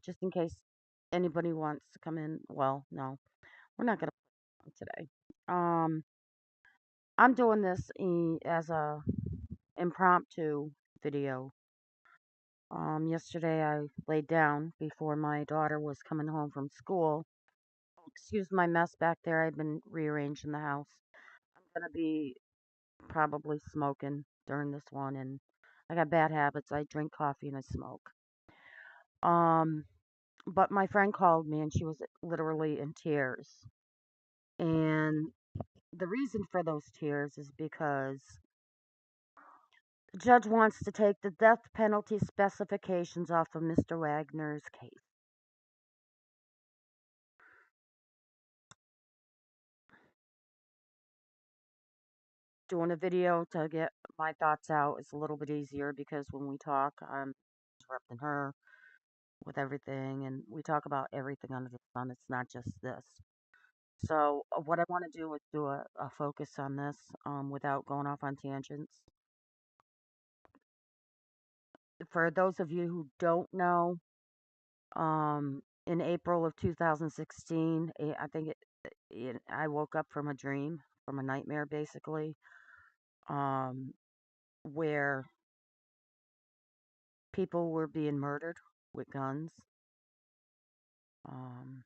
just in case anybody wants to come in. Well, no, we're not gonna put it on today. I'm doing this as a impromptu video. Yesterday I laid down before my daughter was coming home from school. Excuse my mess back there. I've been rearranging the house. I'm gonna be probably smoking during this one, and I got bad habits. I drink coffee and I smoke. Um, but my friend called me and she was literally in tears. And the reason for those tears is because the judge wants to take the death penalty specifications off of Mr. Wagner's case. Doing a video to get my thoughts out is a little bit easier because when we talk, I'm interrupting her with everything, and we talk about everything under the sun. It's not just this. So, what I want to do is do a focus on this without going off on tangents. For those of you who don't know, in April of 2016, I think I woke up from a dream, from a nightmare basically, um, where people were being murdered with guns. Um,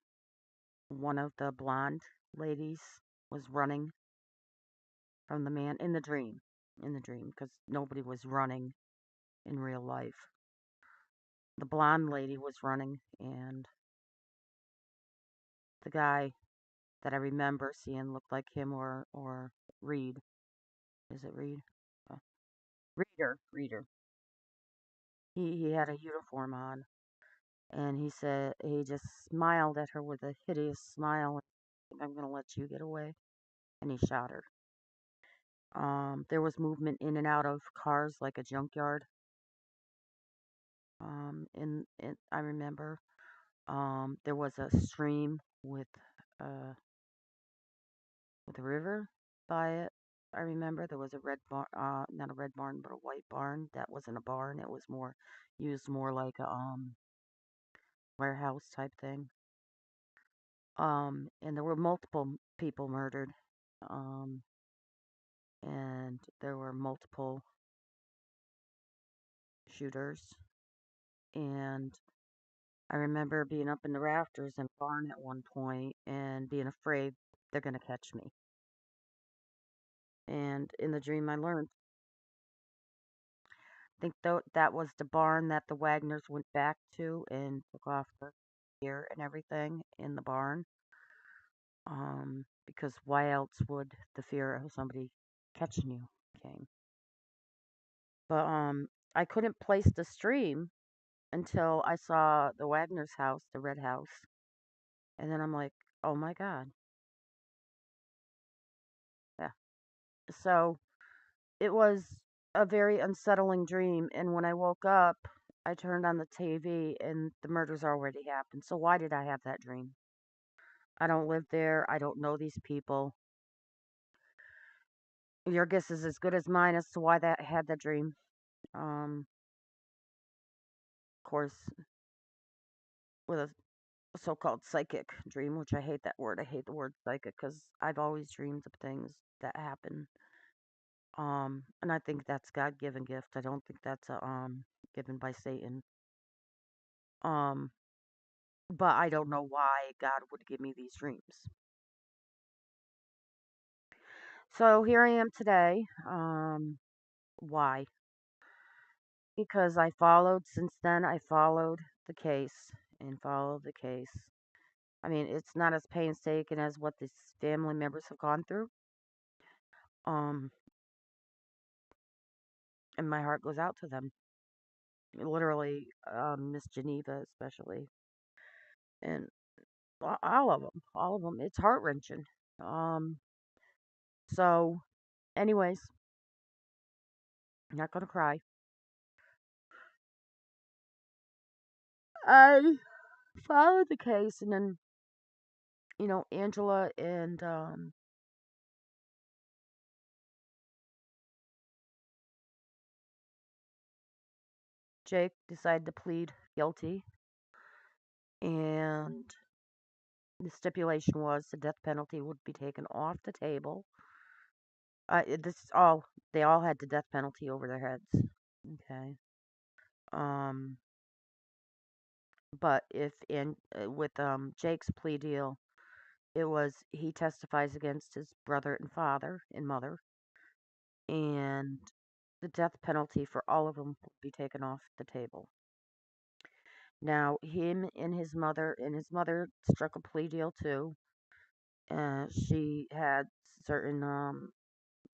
one of the blonde ladies was running from the man in the dream, because nobody was running in real life. The blonde lady was running, and the guy that I remember seeing looked like him or Reed. Is it Reed? Uh, Reader. He had a uniform on, and he said he just smiled at her with a hideous smile. I'm gonna let you get away, and he shot her. There was movement in and out of cars like a junkyard. In I remember. There was a stream uh with a river by it. I remember there was a red barn, not a red barn, but a white barn. That wasn't a barn. It was more used more like a warehouse type thing. And there were multiple people murdered. Um, and there were multiple shooters. And I remember being up in the rafters in a barn at one point and being afraid they're gonna catch me. And in the dream, I learned. I think that was the barn that the Wagners went back to and took off the gear and everything in the barn. Because why else would the fear of somebody catching you came? But I couldn't place the stream until I saw the Wagner's house, the red house, and then I'm like, oh my god, yeah. So it was a very unsettling dream, and when I woke up, I turned on the TV and the murders already happened. So why did I have that dream? I don't live there. I don't know these people. Your guess is as good as mine as to why that had that dream. Of course, with a so-called psychic dream, which I hate that word. I hate the word psychic because I've always dreamed of things that happen. And I think that's God-given gift. I don't think that's a given by Satan. Um, but I don't know why God would give me these dreams. So here I am today. Why? Because since then, I followed the case and followed the case. I mean, it's not as painstaking as what these family members have gone through. Um, and my heart goes out to them. Literally, Miss Geneva, especially. And all of them. It's heart wrenching. Um, so, anyways, I'm not gonna cry. I followed the case, and then Angela and Jake decided to plead guilty. And the stipulation was the death penalty would be taken off the table. This is all, they all had the death penalty over their heads. Okay. Um, but if in with Jake's plea deal, it was he testifies against his brother and father and mother, and the death penalty for all of them will be taken off the table. Now, him and his mother struck a plea deal too. She had certain,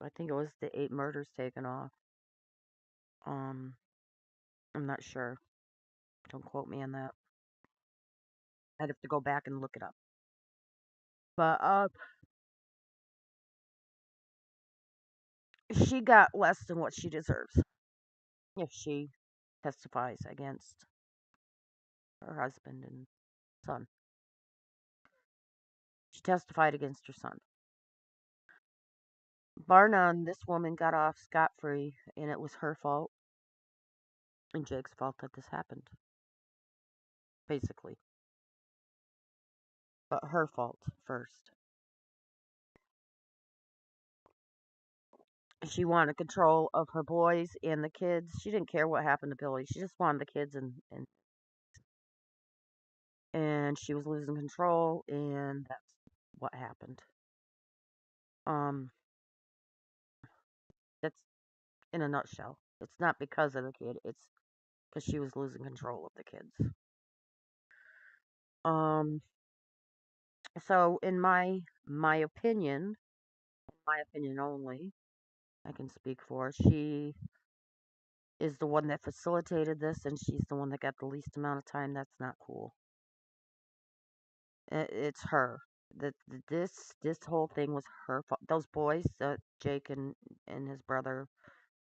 I think it was the 8 murders taken off. Um, I'm not sure. Don't quote me on that. I'd have to go back and look it up. But she got less than what she deserves if she testifies against her husband and son. She testified against her son. Bar none, this woman got off scot free, and it was her fault and Jake's fault that this happened, basically. But her fault first. She wanted control of her boys and the kids. She didn't care what happened to Billy. She just wanted the kids, and she was losing control, and that's what happened. Um, that's in a nutshell. It's not because of the kid. It's because she was losing control of the kids. Um, so in my opinion only, I can speak for. She is the one that facilitated this, and she's the one that got the least amount of time. That's not cool. It's her. This whole thing was her fault. Those boys, Jake and his brother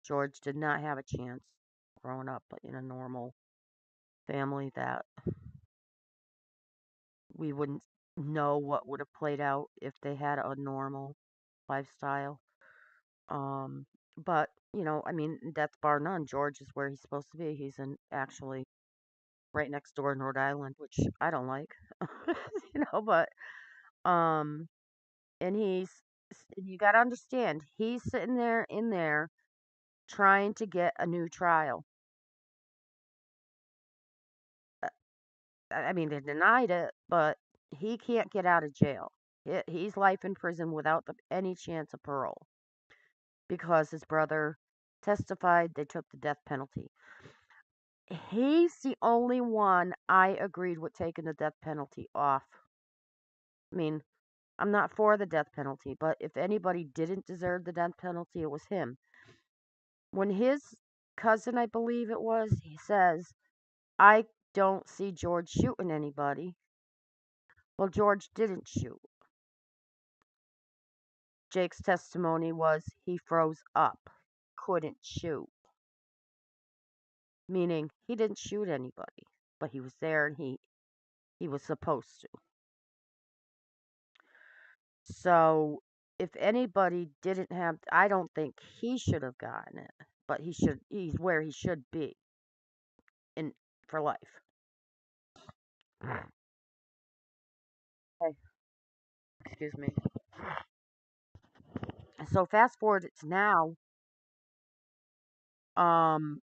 George, did not have a chance growing up in a normal family that we wouldn't know what would have played out if they had a normal lifestyle. Um, but I mean, that's bar none. George is where he's supposed to be. He's in actually right next door in Rhode Island, which I don't like, but um, and you got to understand, he's sitting there in there trying to get a new trial. Uh, I mean, they denied it, but he can't get out of jail. He's life in prison without any chance of parole because his brother testified they took the death penalty. He's the only one I agreed with taking the death penalty off. I mean, I'm not for the death penalty, but if anybody didn't deserve the death penalty, it was him. When his cousin, I believe it was, he says, I don't see George shooting anybody. Well, George didn't shoot. Jake's testimony was he froze up, couldn't shoot, meaning he didn't shoot anybody, but he was there and he was supposed to. So if anybody didn't have, I don't think he should have gotten it, but he's where he should be in for life. Okay, excuse me. So fast forward to now, um,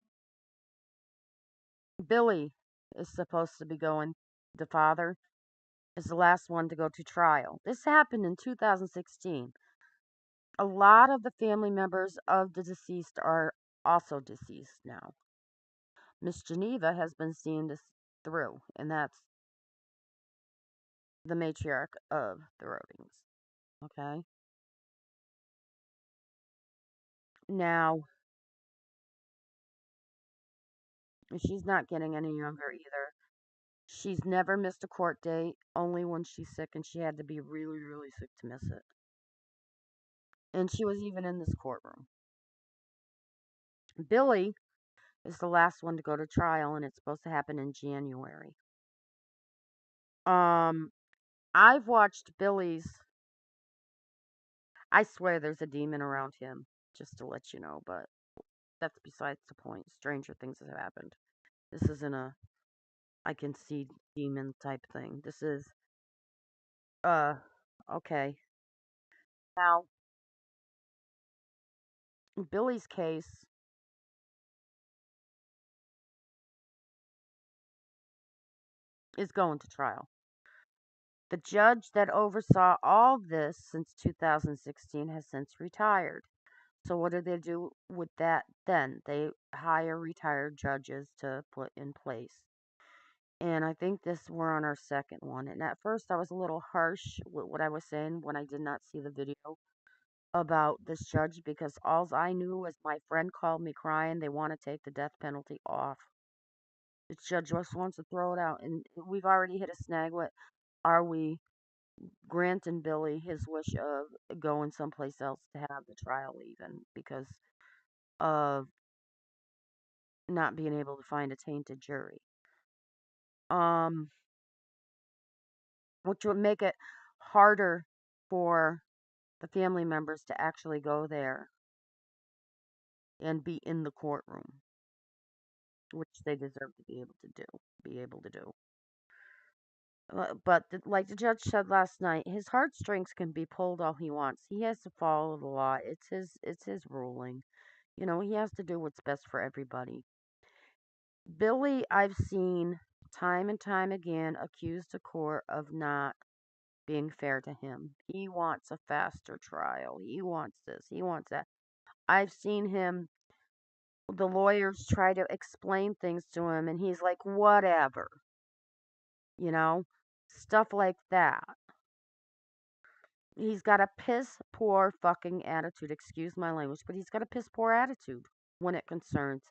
Billy is supposed to be going, the father is the last one to go to trial. This happened in 2016. A lot of the family members of the deceased are also deceased now. Miss Geneva has been seeing this through, and that's the matriarch of the Rodings. Okay? Now, she's not getting any younger either. She's never missed a court date, only when she's sick, and she had to be really, really sick to miss it. And she was even in this courtroom. Billy is the last one to go to trial, and it's supposed to happen in January. Um, I've watched Billy's. I swear there's a demon around him, just to let you know, but that's besides the point. Stranger things have happened. This isn't a I can see demon type thing. This is okay. Now, Billy's case is going to trial. The judge that oversaw all this since 2016 has since retired. So what do they do with that then? They hire retired judges to put in place. And I think we're on our second one. And at first I was a little harsh with what I was saying when I did not see the video about this judge, because all I knew was my friend called me crying they want to take the death penalty off. The judge just wants to throw it out, and we've already hit a snag with, are we granting Billy his wish of going someplace else to have the trial, even because of not being able to find a tainted jury. Which would make it harder for the family members to actually go there and be in the courtroom, which they deserve to be able to do. But like the judge said last night, his heartstrings can be pulled all he wants. He has to follow the law. It's his ruling. You know, he has to do what's best for everybody. Billy, I've seen time and time again accuse the court of not being fair to him. He wants a faster trial. He wants this. He wants that. I've seen the lawyers try to explain things to him, and he's like, whatever. You know, stuff like that. He's got a piss poor fucking attitude. Excuse my language, but he's got a piss poor attitude when it concerns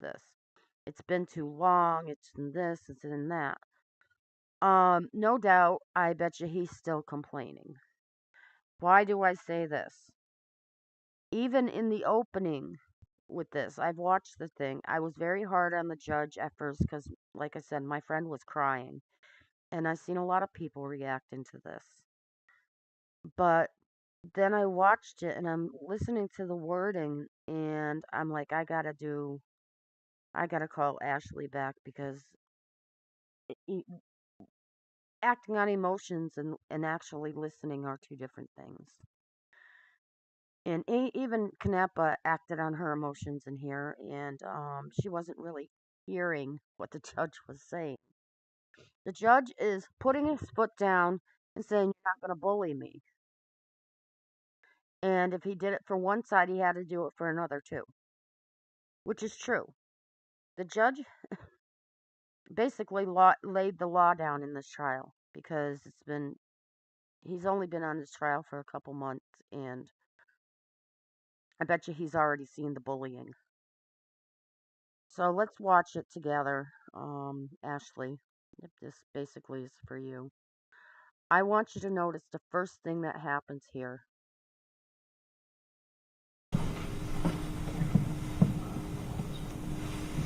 this. It's been too long. It's in this. It's in that. No doubt, I bet you he's still complaining. Why do I say this? Even in the opening with this, I've watched the thing. I was very hard on the judge at first because, like I said, my friend was crying. And I've seen a lot of people reacting to this. But then I watched it and I'm listening to the wording and I'm like, I gotta call Ashley back, because acting on emotions and actually listening are two different things. And even Canepa acted on her emotions in here, and she wasn't really hearing what the judge was saying. The judge is putting his foot down and saying, you're not going to bully me. And if he did it for one side, he had to do it for another too, which is true. The judge basically laid the law down in this trial, because he's only been on this trial for a couple months, and I bet you he's already seen the bullying. So let's watch it together, Ashley, if this basically is for you. I want you to notice the first thing that happens here.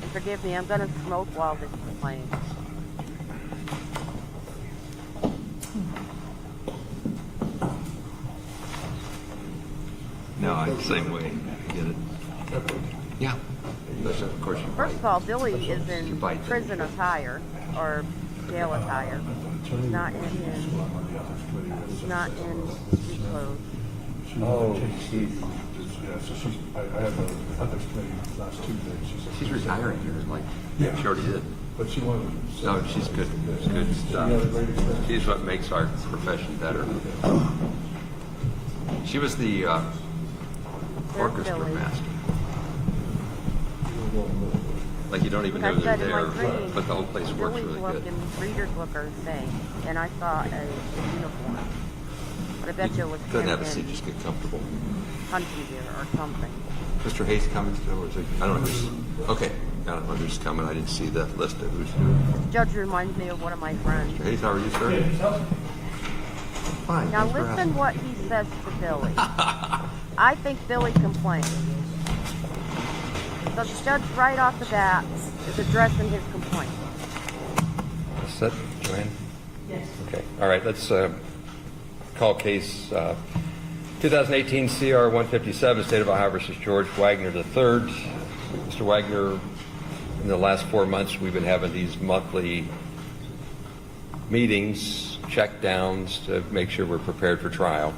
And forgive me, I'm going to smoke while this is playing. No, I'm the same way. I get it. Yeah. Of course you First of all, Billy is in prison attire, or jail attire. He's not in street clothes. Oh, she's... Yeah, so I had the ethics committee last Tuesday. She's retiring here, like, yeah. She already did. But she wanted... No, she's good. She's good stuff. She's what makes our profession better. She was the orchestra master. Like, you don't even know they're there, but the whole place works really good. And readers look are the same, and I saw a uniform. But I bet you it was doesn't have a seat, just get comfortable. Hunting gear or something. Mr. Hayes coming still, or is it? I don't know who's... Okay, I don't know who's coming. I didn't see that list of who's doing. This judge reminds me of one of my friends. Mr. Hayes, how are you, sir? Fine. Now listen what he says to Billy. I think Billy complained. So the judge right off the bat is addressing his complaint. Set, Joanne? Yes. Okay. All right. Let's call case 2018 CR 157, State of Ohio versus George Wagner III. Mr. Wagner, in the last 4 months, we've been having these monthly meetings, check downs to make sure we're prepared for trial.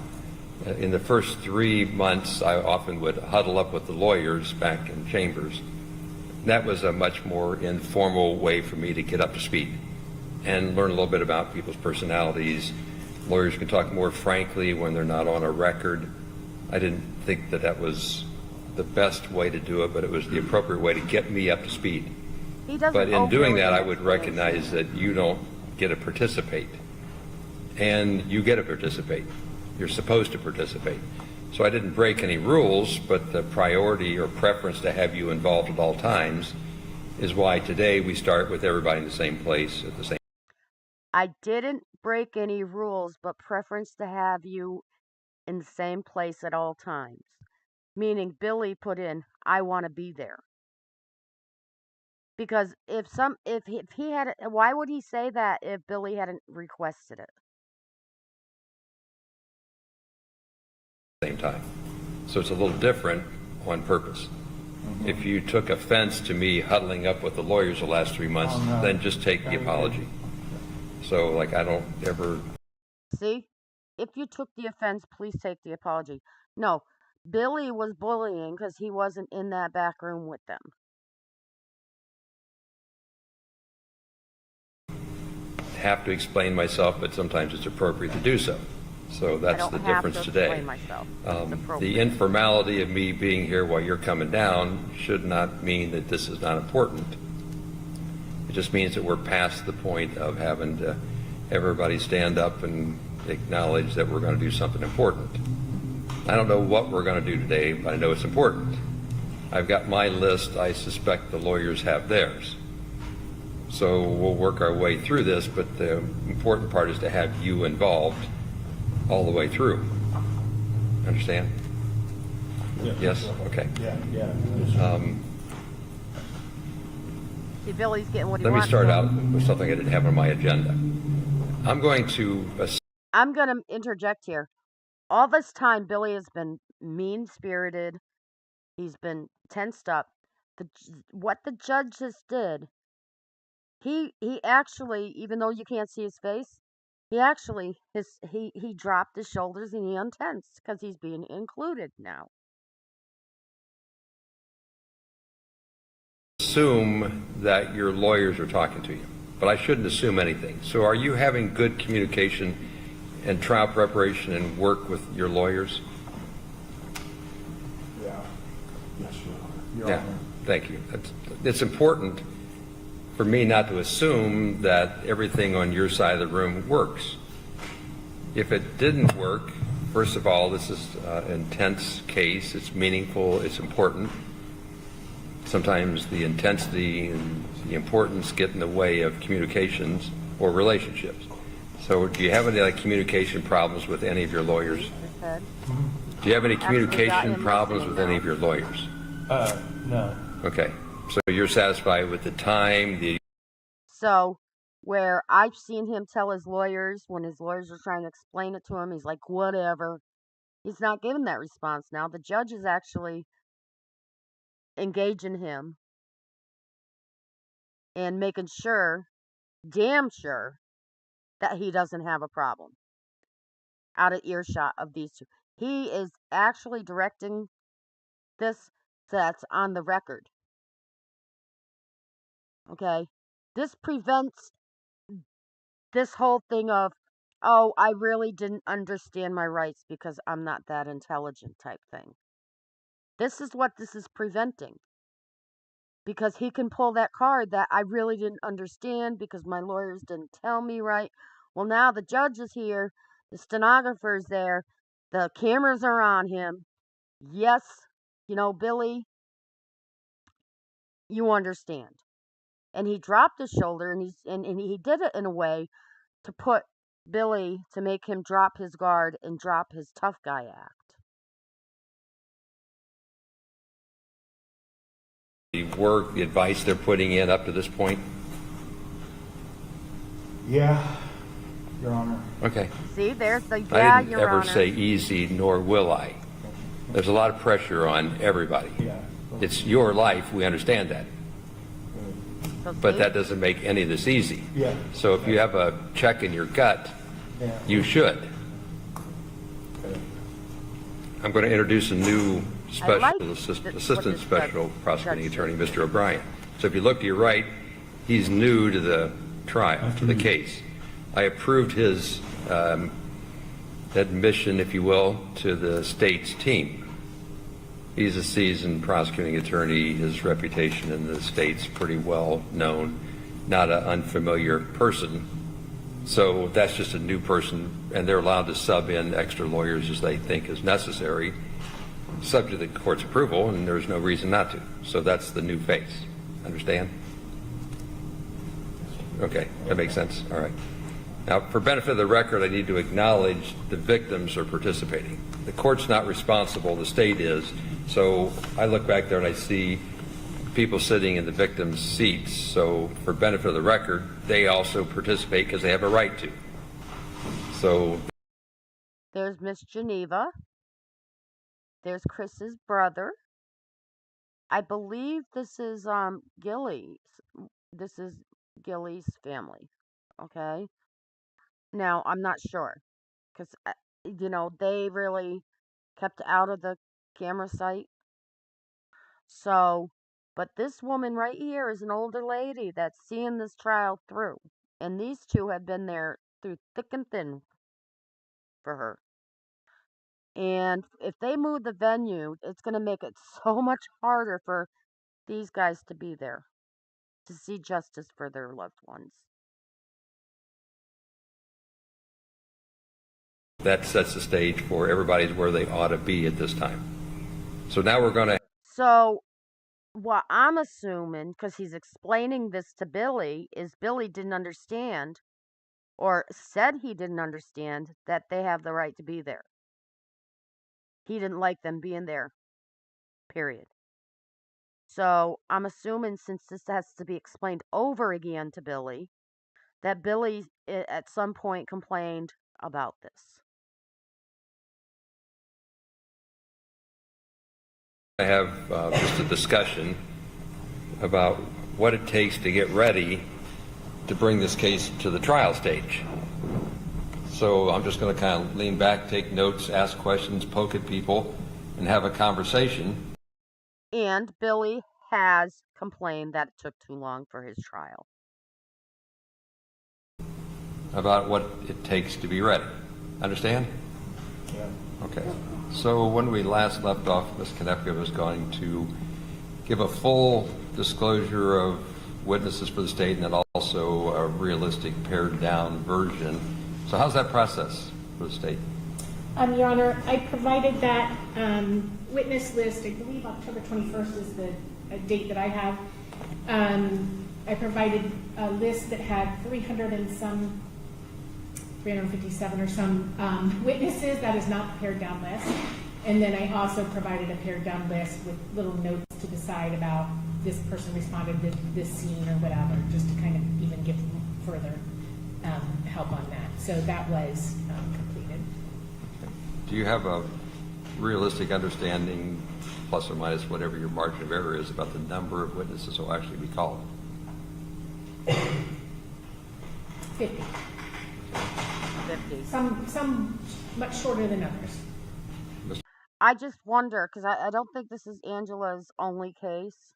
In the first 3 months, I often would huddle up with the lawyers back in chambers. That was a much more informal way for me to get up to speed and learn a little bit about people's personalities. Lawyers can talk more frankly when they're not on a record. I didn't think that that was the best way to do it, but it was the appropriate way to get me up to speed. But in doing that, I would recognize that you don't get to participate, and you get to participate. You're supposed to participate. So I didn't break any rules, but the priority or preference to have you involved at all times is why today we start with everybody in the same place at the same. I didn't break any rules, but preference to have you in the same place at all times. Meaning Billy put in, I want to be there. Because if he had, why would he say that if Billy hadn't requested it? Same time. So it's a little different on purpose. If you took offense to me huddling up with the lawyers the last 3 months, then just take the apology. So, like, I don't ever... See? If you took the offense, please take the apology. No, Billy was bullying because he wasn't in that back room with them. have to explain myself, but sometimes it's appropriate to do so. So that's the difference today. The informality of me being here while you're coming down should not mean that this is not important. It just means that we're past the point of having to everybody stand up and acknowledge that we're going to do something important. I don't know what we're going to do today, but I know it's important. I've got my list. I suspect the lawyers have theirs. So we'll work our way through this, but the important part is to have you involved all the way through. Understand? Yeah. Yes? Okay. Yeah. See, Billy's getting what he Let me wants. start out with something I didn't have on my agenda. I'm going to interject here. All this time, Billy has been mean-spirited. He's been tensed up. What the judge just did, he actually, even though you can't see his face, he actually he dropped his shoulders and he untensed because he's being included now. Assume that your lawyers are talking to you, but I shouldn't assume anything. So are you having good communication and trial preparation and work with your lawyers? Yeah. Yes, Your Yeah. Honor. Thank you. It's important for me not to assume that everything on your side of the room works. If it didn't work, first of all, this is an intense case. It's meaningful. It's important. Sometimes the intensity and the importance get in the way of communications or relationships. So do you have any communication problems with any of your lawyers? Do you have any communication problems with any of your lawyers? No. Okay. So you're satisfied with the time, So, where I've seen him tell his lawyers, when his lawyers are trying to explain it to him, he's like, whatever. He's not giving that response now. The judge is actually engaging him and making sure, damn sure, that he doesn't have a problem out of earshot of these two. He is actually directing this so that's on the record. Okay? This prevents this whole thing of, oh, I really didn't understand my rights because I'm not that intelligent type thing. This is what this is preventing. Because he can pull that card that I really didn't understand because my lawyers didn't tell me right. Well, now the judge is here, the stenographer's there, the cameras are on him. Yes, Billy, you understand. And he dropped his shoulder, and he did it in a way to put Billy, to make him drop his guard and drop his tough guy act. the work, the advice they're putting in up to this point? Yeah, Your Honor. Okay. See, there's the I didn't Your ever Honor. say easy, nor will I. There's a lot of pressure on everybody. Yeah. It's your life. We understand that. but see? that doesn't make any of this easy. Yeah. So if you have a check in your gut, Yeah. you should. Okay. I'm going to introduce a new I like assistant this special prosecuting judge attorney, did. Mr. O'Brien. So if you look to your right, he's new to the trial, to the case. I approved his admission, if you will, to the state's team. He's a seasoned prosecuting attorney. His reputation in the state's pretty well known, not an unfamiliar person. So that's just a new person, and they're allowed to sub in extra lawyers as they think is necessary, subject to the court's approval, and there's no reason not to. So that's the new face. Understand? Okay, that makes sense. All right. Now, for benefit of the record, I need to acknowledge the victims are participating. The court's not responsible, the state is. So I look back there and I see people sitting in the victims' seats. So for benefit of the record, they also participate because they have a right to. So There's Miss Geneva. There's Chris's brother. I believe this is Gilly's. This is Gilly's family. Okay. Now I'm not sure because they really kept out of the camera sight. So, but this woman right here is an older lady that's seeing this trial through, and these two have been there through thick and thin for her. And if they move the venue, it's going to make it so much harder for these guys to be there to see justice for their loved ones. that sets the stage for everybody's where they ought to be at this time. So now we're going to So, what I'm assuming, because he's explaining this to Billy, is Billy didn't understand or said he didn't understand that they have the right to be there. He didn't like them being there, period. So, I'm assuming since this has to be explained over again to Billy, that Billy at some point complained about this. have just a discussion about what it takes to get ready to bring this case to the trial stage. So I'm just going to kind of lean back, take notes, ask questions, poke at people, and have a conversation. And Billy has complained that it took too long for his trial. About what it takes to be ready. Understand? Yeah. Okay. So when we last left off, Ms. Konepka was going to give a full disclosure of witnesses for the state and then also a realistic pared down version. So how's that process for the state? Your Honor, I provided that witness list. I believe October 21st is the date that I have. I provided a list that had 357 or some witnesses. That is not a pared down list. And then I also provided a pared down list with little notes to the side about this person responded to this scene or whatever, just to kind of even give further help on that. So that was completed. Do you have a realistic understanding, plus or minus whatever your margin of error is, about the number of witnesses will actually be called? 50. 50. Some much shorter than others. I just wonder, because I don't think this is Angela's only case,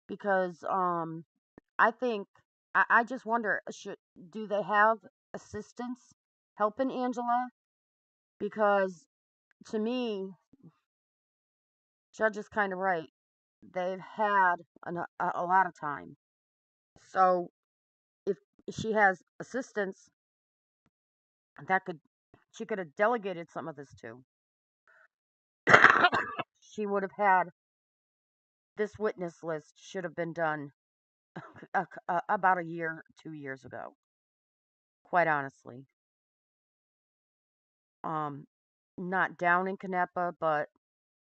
because I think, I just wonder, do they have assistants helping Angela? Because to me, Judge is kind of right. They've had a lot of time. So if she has assistants, she could have delegated some of this to. She would have had this witness list should have been done about a year, 2 years ago. Quite honestly, not down in Canepa, but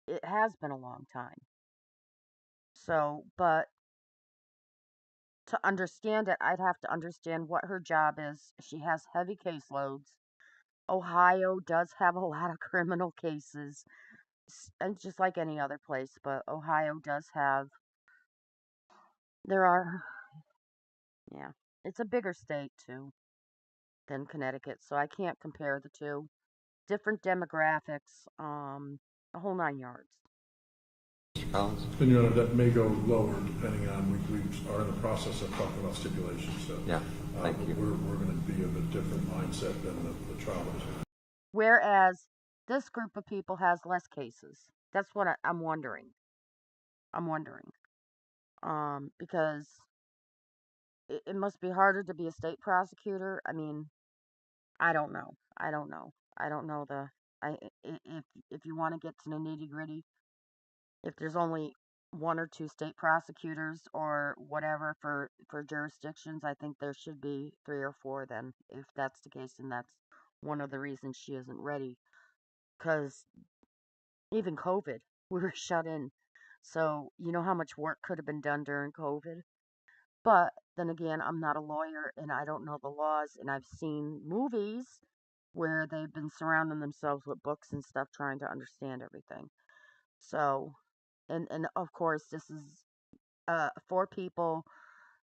it has been a long time. So, but to understand it, I'd have to understand what her job is. She has heavy caseloads. Ohio does have a lot of criminal cases, and just like any other place, but Ohio does have. There are. Yeah. It's a bigger state too than Connecticut, so I can't compare the two. Different demographics, a whole 9 yards. Mr. Collins? And Your Honor, that may go lower depending on, we are in the process of talking about stipulations, so. Yeah, thank you. We're going to be of a different mindset than the trial is. Whereas this group of people has less cases. That's what I'm wondering. I'm wondering. Because it must be harder to be a state prosecutor. I mean, I don't know. I don't know. I don't know the. If you want to get to the nitty gritty, if there's only one or two state prosecutors or whatever for jurisdictions, I think there should be 3 or 4. Then, if that's the case, and that's one of the reasons she isn't ready, because even COVID, we were shut in. So you know how much work could have been done during COVID. But then again, I'm not a lawyer and I don't know the laws, and I've seen movies where they've been surrounding themselves with books and stuff trying to understand everything. So, and of course, this is 4 people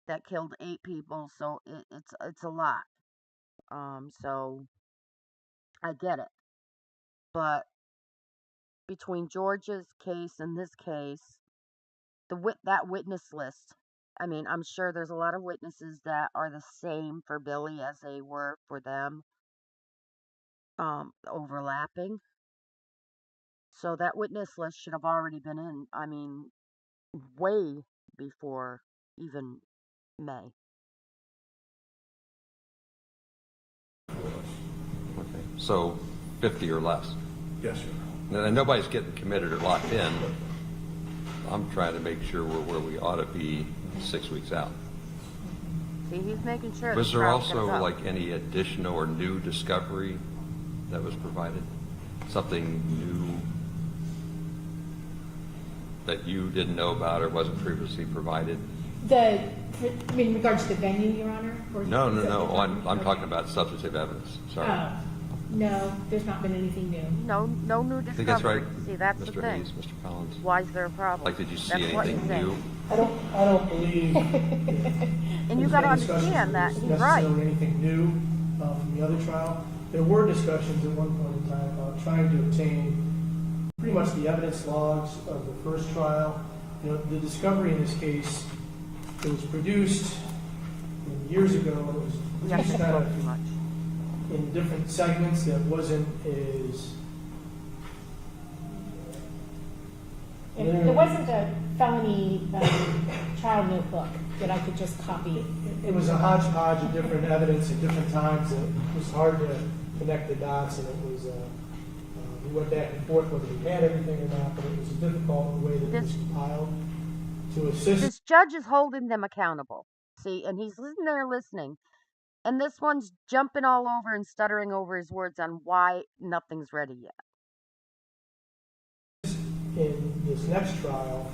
that killed 8 people, so it's a lot. So I get it, but between George's case and this case, that witness list. I mean, I'm sure there's a lot of witnesses that are the same for Billy as they were for them, overlapping. So that witness list should have already been in. I mean, way before even May. Okay. So 50 or less. Yes, Your Honor. And nobody's getting committed or locked in. I'm trying to make sure we're where we ought to be 6 weeks out. See, he's making sure. Was the there trial's also gonna go. like any additional or new discovery that was provided? Something new that you didn't know about or wasn't previously provided? In regards to the venue, Your Honor? Or No. is that I'm okay. talking about substantive evidence. Sorry. Oh, no, there's not been anything new. No new discovery. I think that's right. See, that's the Mr. thing. Hayes, Mr. Collins. Why is there a problem? Like, did you see That's what anything he's saying. new? I don't believe. And you got to understand that he's right. Necessarily anything new from the other trial. There were discussions at one point in time about trying to obtain pretty much the evidence logs of the first trial. You know, the discovery in this case, it was produced years ago. It was You have to produced kind talk of too much. in different segments that wasn't as. There wasn't a felony trial notebook that I could just copy. It was a hodgepodge of different evidence at different times. It was hard to connect the dots, and it was, we went back and forth whether we had everything or not, but it was a difficult way that it was compiled to assist. This judge is holding them accountable. See, and he's sitting there listening. And this one's jumping all over and stuttering over his words on why nothing's ready yet. In this next trial,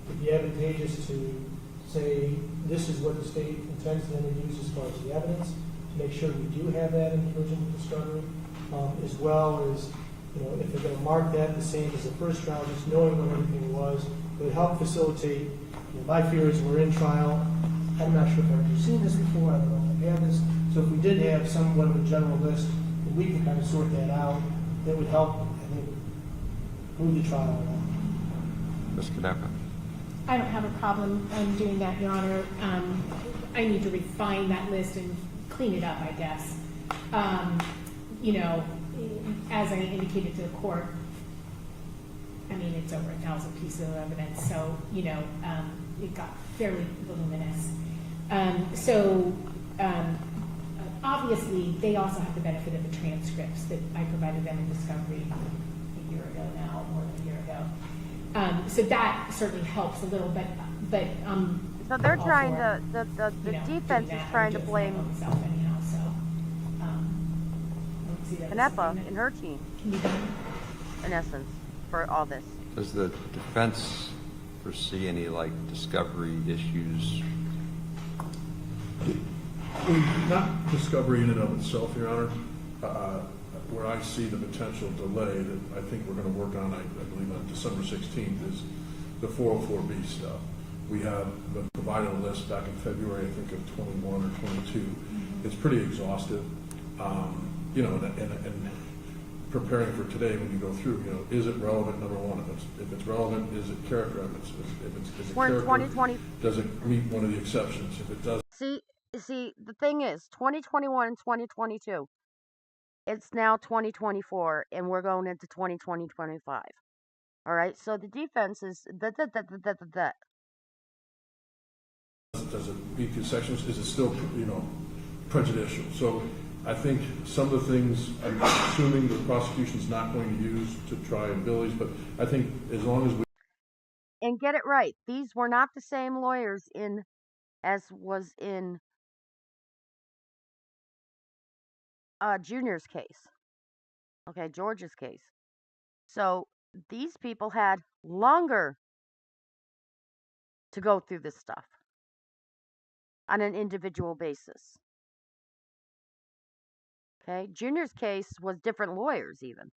it'd be advantageous to say this is what the state intends to introduce as far as the evidence, to make sure we do have that in the original discovery, as well as, you know, if they're going to mark that the same as the first trial, just knowing what everything was, it would help facilitate. You know, my fear is we're in trial. I'm not sure if I've ever seen this before. I don't know if I have this. So if we did have somewhat of a general list, and we can kind of sort that out, that would help, I think, move the trial along. Ms. Canepa? I don't have a problem doing that, Your Honor. I need to refine that list and clean it up, I guess. You know, as I indicated to the court, I mean, it's over 1,000 pieces of evidence, so, you know, it got fairly voluminous. Obviously, they also have the benefit of the transcripts that I provided them in discovery a year ago now, more than a year ago. So that certainly helps a little, but So they're all trying for, to, the you know, defense doing is that trying to and just blame himself anyhow, so I don't see that as Canepa something and that her team, can be done. in essence, for all this. Does the defense foresee any like discovery issues? Not discovery in and of itself, Your Honor. Where I see the potential delay that I think we're going to work on, I believe on December 16th, is the 404B stuff. We have provided a list back in February, I think, of 21 or 22. It's pretty exhaustive. You know, and preparing for today, when you go through, you know, is it relevant? Number one, if it's relevant, is it character evidence? If it's We're in character, 2020. does it meet one of the exceptions? If it does, See, the thing is, 2021 and 2022. It's now 2024, and we're going into 2025. All right, so the defense is that. does it meet the exceptions? Is it still, you know, prejudicial? So I think some of the things, I'm assuming the prosecution's not going to use to try abilities, but I think as long as we And get it right, these were not the same lawyers as was in Junior's case. Okay, George's case. So these people had longer to go through this stuff on an individual basis. Okay, Junior's case was different lawyers even.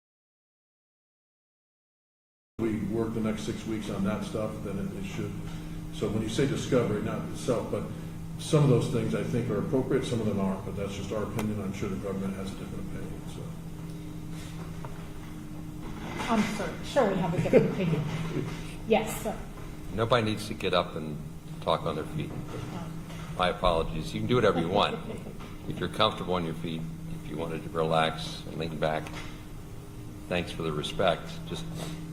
work the next 6 weeks on that stuff, then it should. So when you say discovery, not itself, but some of those things I think are appropriate, some of them aren't, but that's just our opinion. I'm sure the government has a different opinion, so. I'm sure we have a different opinion. Yes, sir. Nobody needs to get up and talk on their feet. My apologies. You can do whatever you want. If you're comfortable on your feet, if you wanted to relax and lean back, thanks for the respect. Just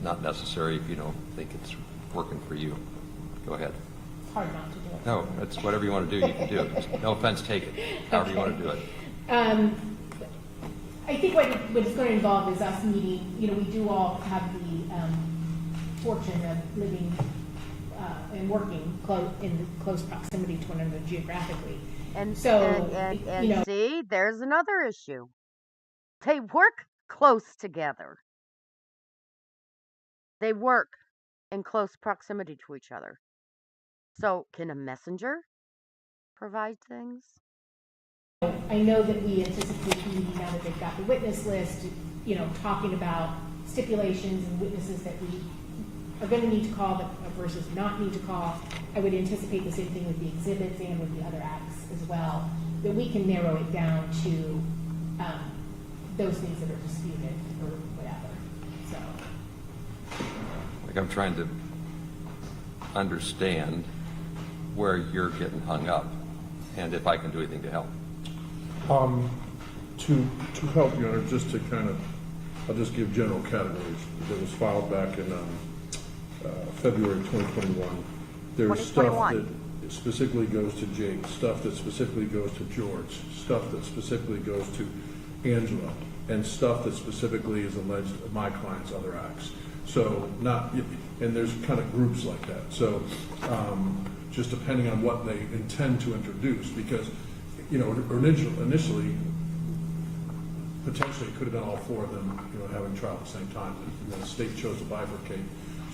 not necessary if you don't think it's working for you. Go ahead. It's hard not to do it. No, it's whatever you want to do, you can do it. Just no offense taken. However you want to do it. I think what it's going to involve is us meeting, you know, we do all have the fortune of living and working in close proximity to one another geographically. And so, and you know, see, there's another issue. They work close together. They work in close proximity to each other. So, can a messenger provide things? I know that we anticipate meeting now that they've got the witness list, you know, talking about stipulations and witnesses that we are going to need to call versus not need to call. I would anticipate the same thing with the exhibits and with the other acts as well, that we can narrow it down to those things that are disputed or whatever. So, Like I'm trying to understand where you're getting hung up and if I can do anything to help. To help, Your Honor, just to kind of, I'll just give general categories. That was filed back in February 2021. There's stuff 2021. that specifically goes to Jake, stuff that specifically goes to George, stuff that specifically goes to Angela, and stuff that specifically is alleged of my client's other acts. So not, and there's kind of groups like that. So just depending on what they intend to introduce, because, you know, initially, potentially it could have been all four of them, you know, having trial at the same time. And the state chose to bifurcate.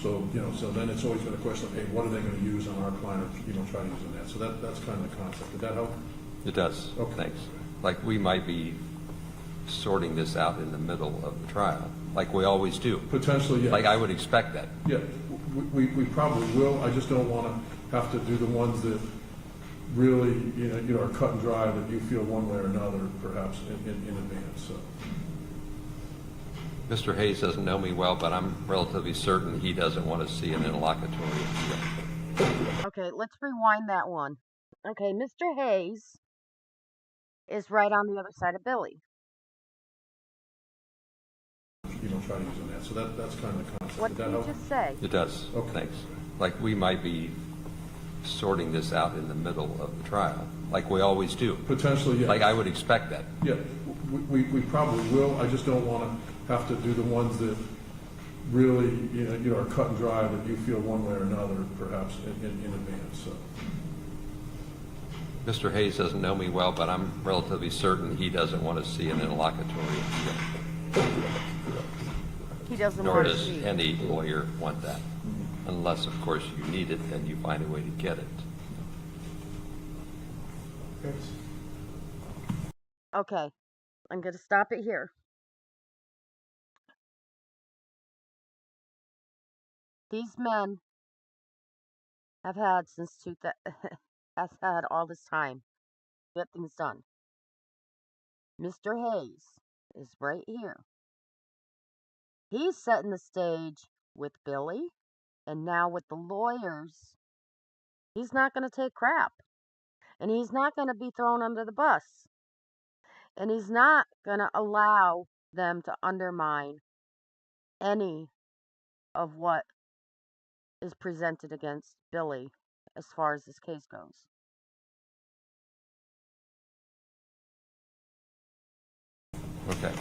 So, you know, so then it's always been a question of, hey, what are they going to use on our client, or, you know, try to use on that. So that's kind of the concept. Did that help? It does. Okay. Thanks. Like we might be sorting this out in the middle of the trial, like we always do. Potentially, yes. Like I would expect that. Yeah, we probably will. I just don't want to have to do the ones that really, you know, are cut and dry, that you feel one way or another, perhaps in advance. So. Mr. Hayes doesn't know me well, but I'm relatively certain he doesn't want to see an interlocutory appeal. Okay, let's rewind that one. Okay, Mr. Hayes is right on the other side of Billy. You know, try to use on that. So that's kind of the concept. What Did did that you help? just say? It does. Okay. Thanks. Like we might be sorting this out in the middle of the trial, like we always do. Potentially, yes. Like I would expect that. Yeah, we probably will. I just don't want to have to do the ones that really, you know, are cut and dry, that you feel one way or another, perhaps in advance. So. Mr. Hayes doesn't know me well, but I'm relatively certain he doesn't want to see an interlocutory appeal. He doesn't Nor want to does see. any lawyer want that. Unless, of course, you need it and you find a way to get it. Thanks. Okay, I'm going to stop it here. These men have had since has had all this time to get things done. Mr. Hayes is right here. He's setting the stage with Billy, and now with the lawyers. He's not going to take crap, and he's not going to be thrown under the bus, and he's not going to allow them to undermine any of what is presented against Billy as far as this case goes. Okay.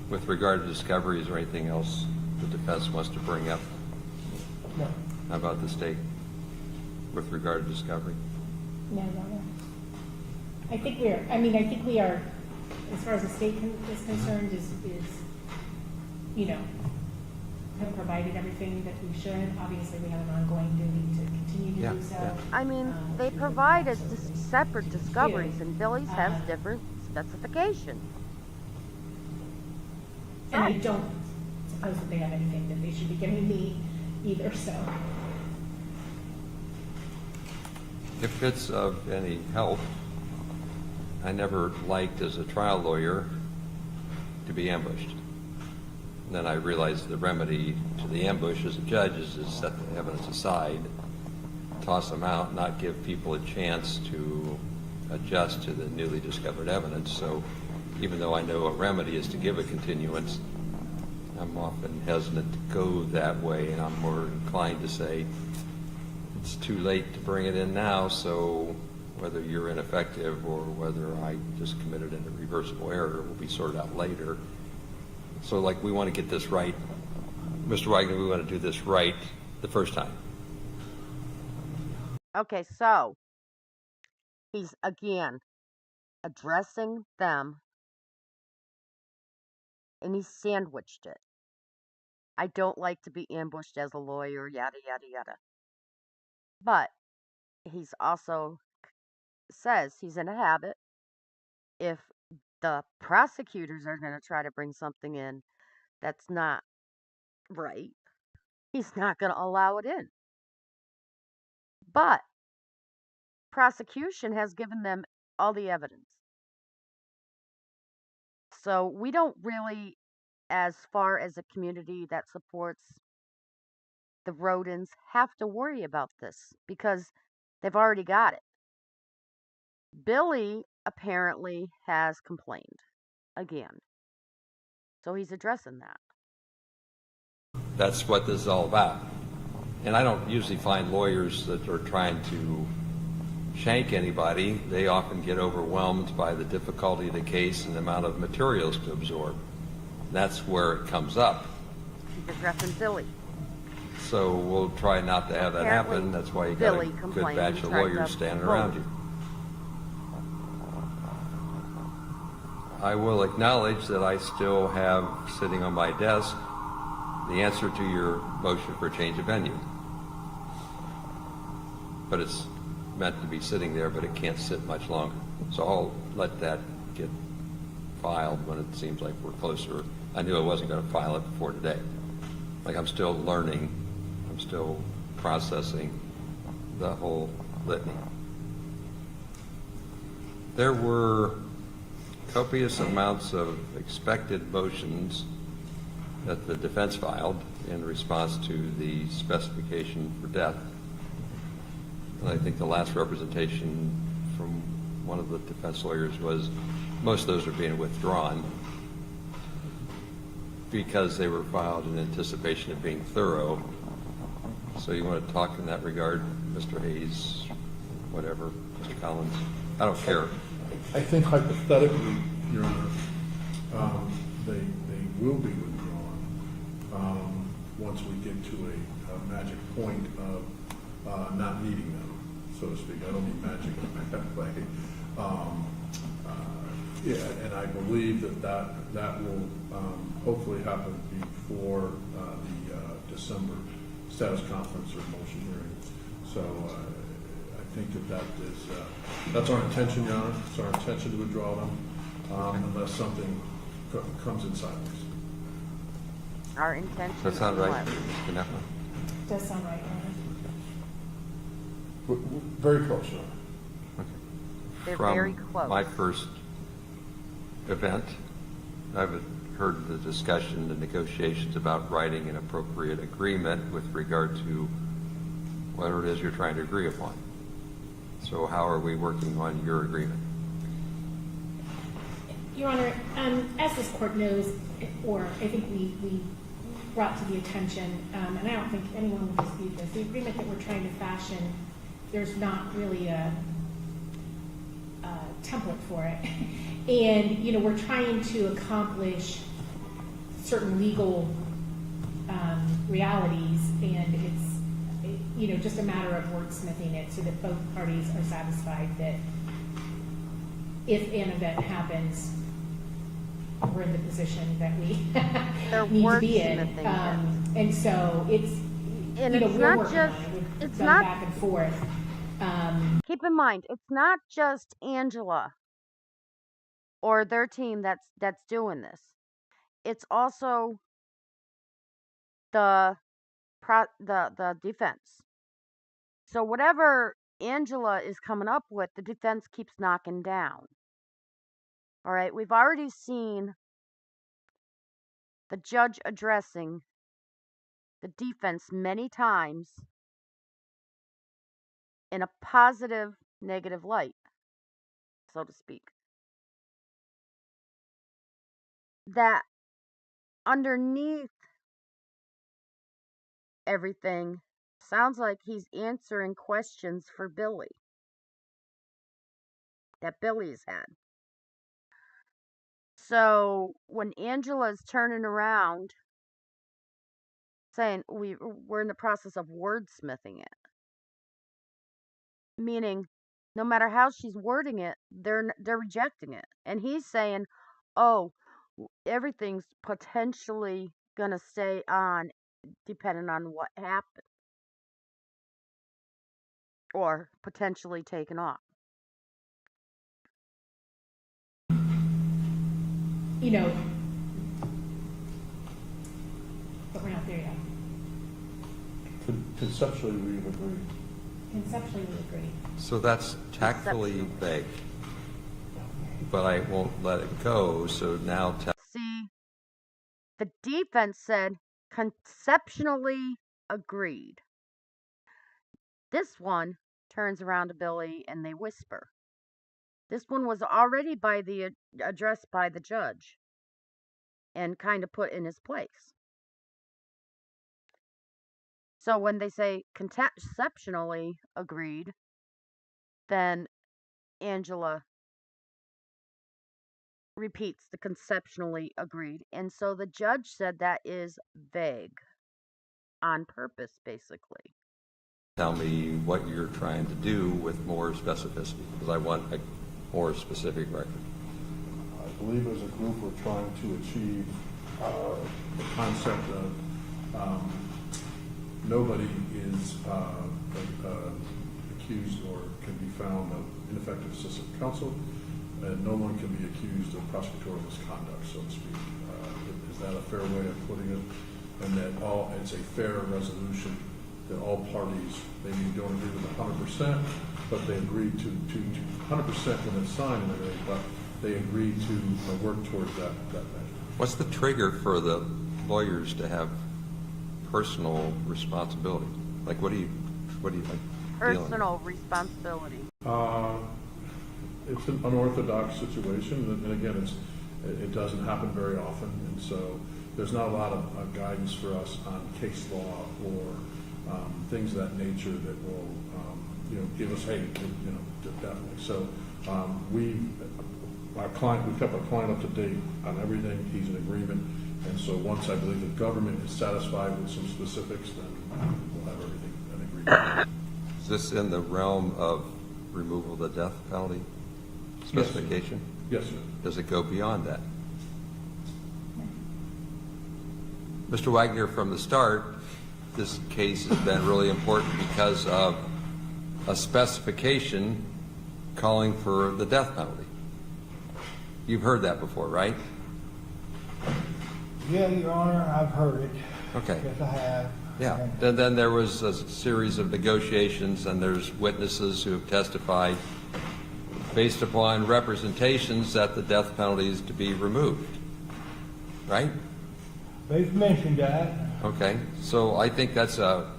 With regard to discovery, is there anything else the defense wants to bring up? No. How about the state with regard to discovery? No. I think we are, as far as the state is concerned, is, have provided everything that we should. Obviously, we have an ongoing duty to continue to do so. Yeah. I mean, they provided separate discoveries, and Billy's has different specifications. And I don't suppose that they have anything that they should be giving me either, so. If it's of any help, I never liked as a trial lawyer to be ambushed. And then I realized the remedy to the ambush as a judge is to set the evidence aside, toss them out, not give people a chance to adjust to the newly discovered evidence. So even though I know a remedy is to give a continuance, I'm often hesitant to go that way, and I'm more inclined to say it's too late to bring it in now, so whether you're ineffective or whether I just committed an irreversible error will be sorted out later. So, like, we want to get this right. Mr. Wagner, we want to do this right the first time. Okay, so he's again addressing them, and he sandwiched it. I don't like to be ambushed as a lawyer, yada, yada, yada. But he's also says he's in a habit. If the prosecutors are going to try to bring something in that's not right, he's not going to allow it in. But prosecution has given them all the evidence. So we don't really, as far as a community that supports the rodents, have to worry about this because they've already got it. Billy apparently has complained again. So he's addressing that. That's what this is all about. And I don't usually find lawyers that are trying to shank anybody. They often get overwhelmed by the difficulty of the case and the amount of materials to absorb. That's where it comes up. He's addressing Billy. So we'll try not to have that happen. Apparently, That's why you got a Billy good complained batch and of tried lawyers to standing vote. around you. I will acknowledge that I still have sitting on my desk the answer to your motion for change of venue. But it's meant to be sitting there, but it can't sit much longer. So I'll let that get filed when it seems like we're closer. I knew I wasn't going to file it before today. Like, I'm still learning. I'm still processing the whole litany. There were copious amounts of expected motions that the defense filed in response to the specification for death. And I think the last representation from one of the defense lawyers was most of those are being withdrawn because they were filed in anticipation of being thorough. So you want to talk in that regard, Mr. Hayes, whatever, Mr. Collins? I don't care. I think hypothetically, Your Honor, they will be withdrawn once we get to a magic point of not needing them, so to speak. I don't mean magic in that way. Yeah, and I believe that will hopefully happen before the December status conference or motion hearing. So I think that's our intention, Your Honor. It's our intention to withdraw them unless something comes in sideways. Our intention Does that sound is right, what? Mr. Knepper? Does sound right, Your Honor. Very close, Your Honor. They're From very close. my first event, I've heard the discussion, the negotiations about writing an appropriate agreement with regard to whatever it is you're trying to agree upon. So how are we working on your agreement? Your Honor, as this court knows, or I think we brought to the attention, and I don't think anyone will dispute this, the agreement that we're trying to fashion, there's not really a template for it. And, you know, we're trying to accomplish certain legal realities, and it's, you know, just a matter of wordsmithing it so that both parties are satisfied that if an event happens, we're in the position that we They're need to be in. wordsmithing And so it's, And you know, it's we're not working just- on it. We've it's gone not- back and forth. Keep in mind, it's not just Angela or their team that's doing this. It's also the defense. So whatever Angela is coming up with, the defense keeps knocking down. All right, we've already seen the judge addressing the defense many times in a positive, negative light, so to speak. That underneath everything sounds like he's answering questions for Billy that Billy's had. So when Angela's turning around saying we're in the process of wordsmithing it, meaning no matter how she's wording it, they're rejecting it, and he's saying, "Oh, everything's potentially gonna stay on depending on what happens, or potentially taken off." You know, but we're not there yet. Conceptually, we've agreed. Conceptually, we agree. So that's tactfully vague, but I won't let it go, so now See, the defense said conceptually agreed. This one turns around to Billy and they whisper. This one was already addressed by the judge and kind of put in his place. So when they say conceptually agreed, then Angela repeats the conceptually agreed. And so the judge said that is vague on purpose, basically. tell me what you're trying to do with more specificity, because I want a more specific record. I believe as a group, we're trying to achieve the concept of nobody is accused or can be found of ineffective assistance of counsel, and no one can be accused of prosecutorial misconduct, so to speak. Is that a fair way of putting it? And that it's a fair resolution, that all parties, maybe you don't agree with 100%, but they agreed to 100% when it's signed and everything, but they agreed to work towards that measure. What's the trigger for the lawyers to have personal responsibility? Like, what do you like? Personal responsibility. It's an unorthodox situation, and again, it doesn't happen very often, and so there's not a lot of guidance for us on case law or things of that nature that will, give us, hey, definitely. So we kept our client up to date on everything. He's in agreement, and so once I believe the government is satisfied with some specifics, then we'll have everything in agreement. Is this in the realm of removal of the death penalty specification? Yes, sir. Does it go beyond that? Mr. Wagner, from the start, this case has been really important because of a specification calling for the death penalty. You've heard that before, right? Yeah, Your Honor, I've heard it. Okay. Yes, I have. Yeah, then there was a series of negotiations, and there's witnesses who have testified based upon representations that the death penalty is to be removed, right? They've mentioned that. Okay, so I think that's a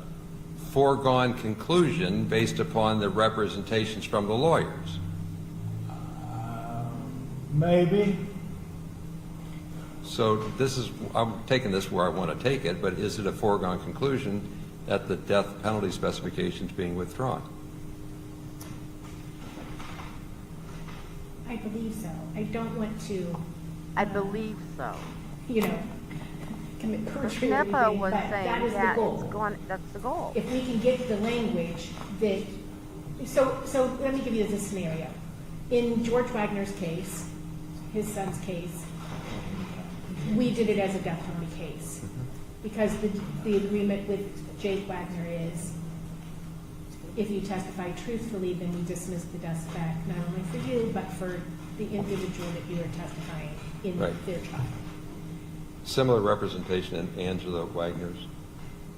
foregone conclusion based upon the representations from the lawyers. Maybe. So this is, I'm taking this where I want to take it, but is it a foregone conclusion that the death penalty specification is being withdrawn? I believe so. I don't want to, I believe so. you know, commit The perjury or anything, SNPA but was that saying, is the yeah, goal. it's going, that's the goal. If we can get the language that, so let me give you this scenario. In George Wagner's case, his son's case, we did it as a death penalty case. Because the agreement with Jake Wagner is, if you testify truthfully, then we dismiss the death spec, not only for you, but for the individual that you are testifying in Right. their trial. Similar representation in Angela Wagner's?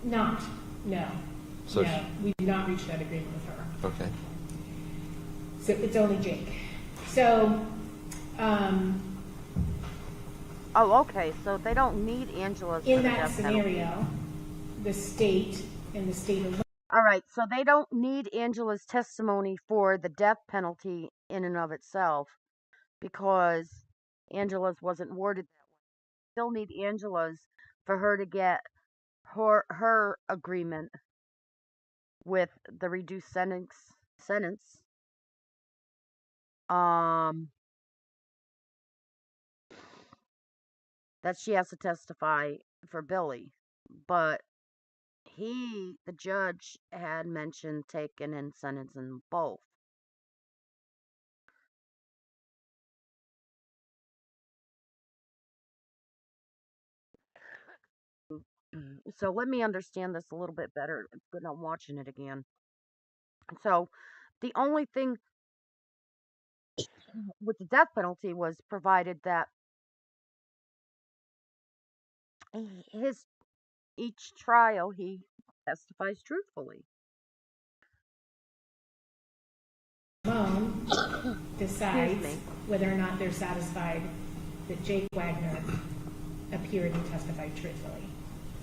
No. So No, we did not reach that agreement with her. Okay. So it's only Jake. So, Oh, okay, so they don't need Angela's for in the that death penalty. scenario, the state and the state alone All right, so they don't need Angela's testimony for the death penalty in and of itself because Angela's wasn't worded that way. Still need Angela's for her to get her agreement with the reduced sentence. That she has to testify for Billy, but the judge had mentioned taking and sentencing both. So let me understand this a little bit better when I'm watching it again. So the only thing with the death penalty was provided that his each trial he testifies truthfully. decides me. whether or not they're satisfied that Jake Wagner appeared and testified truthfully,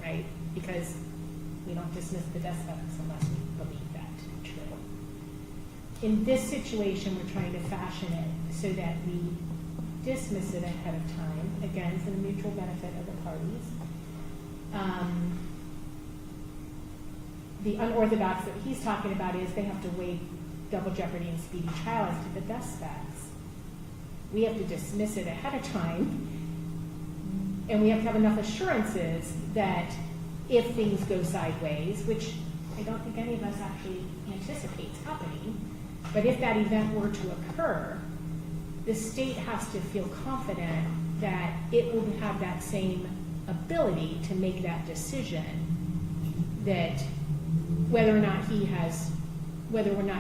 right? Because we don't dismiss the death sentence unless we believe that to be true. In this situation, we're trying to fashion it so that we dismiss it ahead of time, again, for the mutual benefit of the parties. The unorthodox that he's talking about is they have to waive double jeopardy and speedy trial as to the death specs. We have to dismiss it ahead of time, and we have to have enough assurances that if things go sideways, which I don't think any of us actually anticipates happening, but if that event were to occur, the state has to feel confident that it will have that same ability to make that decision, that whether or not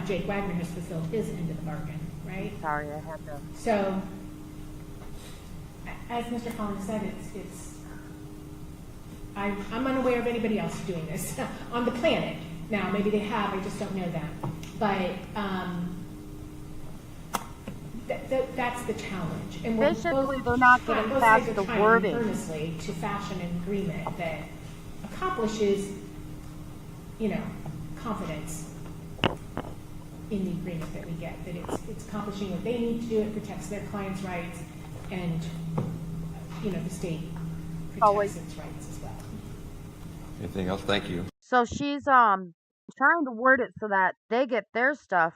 Jake Wagner has fulfilled his end of the bargain, right? Sorry, I had to. So, as Mr. Collins said, I'm unaware of anybody else doing this on the planet. Now, maybe they have, I just don't know them. But that's the challenge. And we're Basically, both, they're not but on getting both past sides the are trying wording. earnestly to fashion an agreement that accomplishes, confidence in the agreement that we get, that it's accomplishing what they need to do, it protects their clients' rights, and, the state protects Always. its rights as well. Anything else? Thank you. So she's trying to word it so that they get their stuff,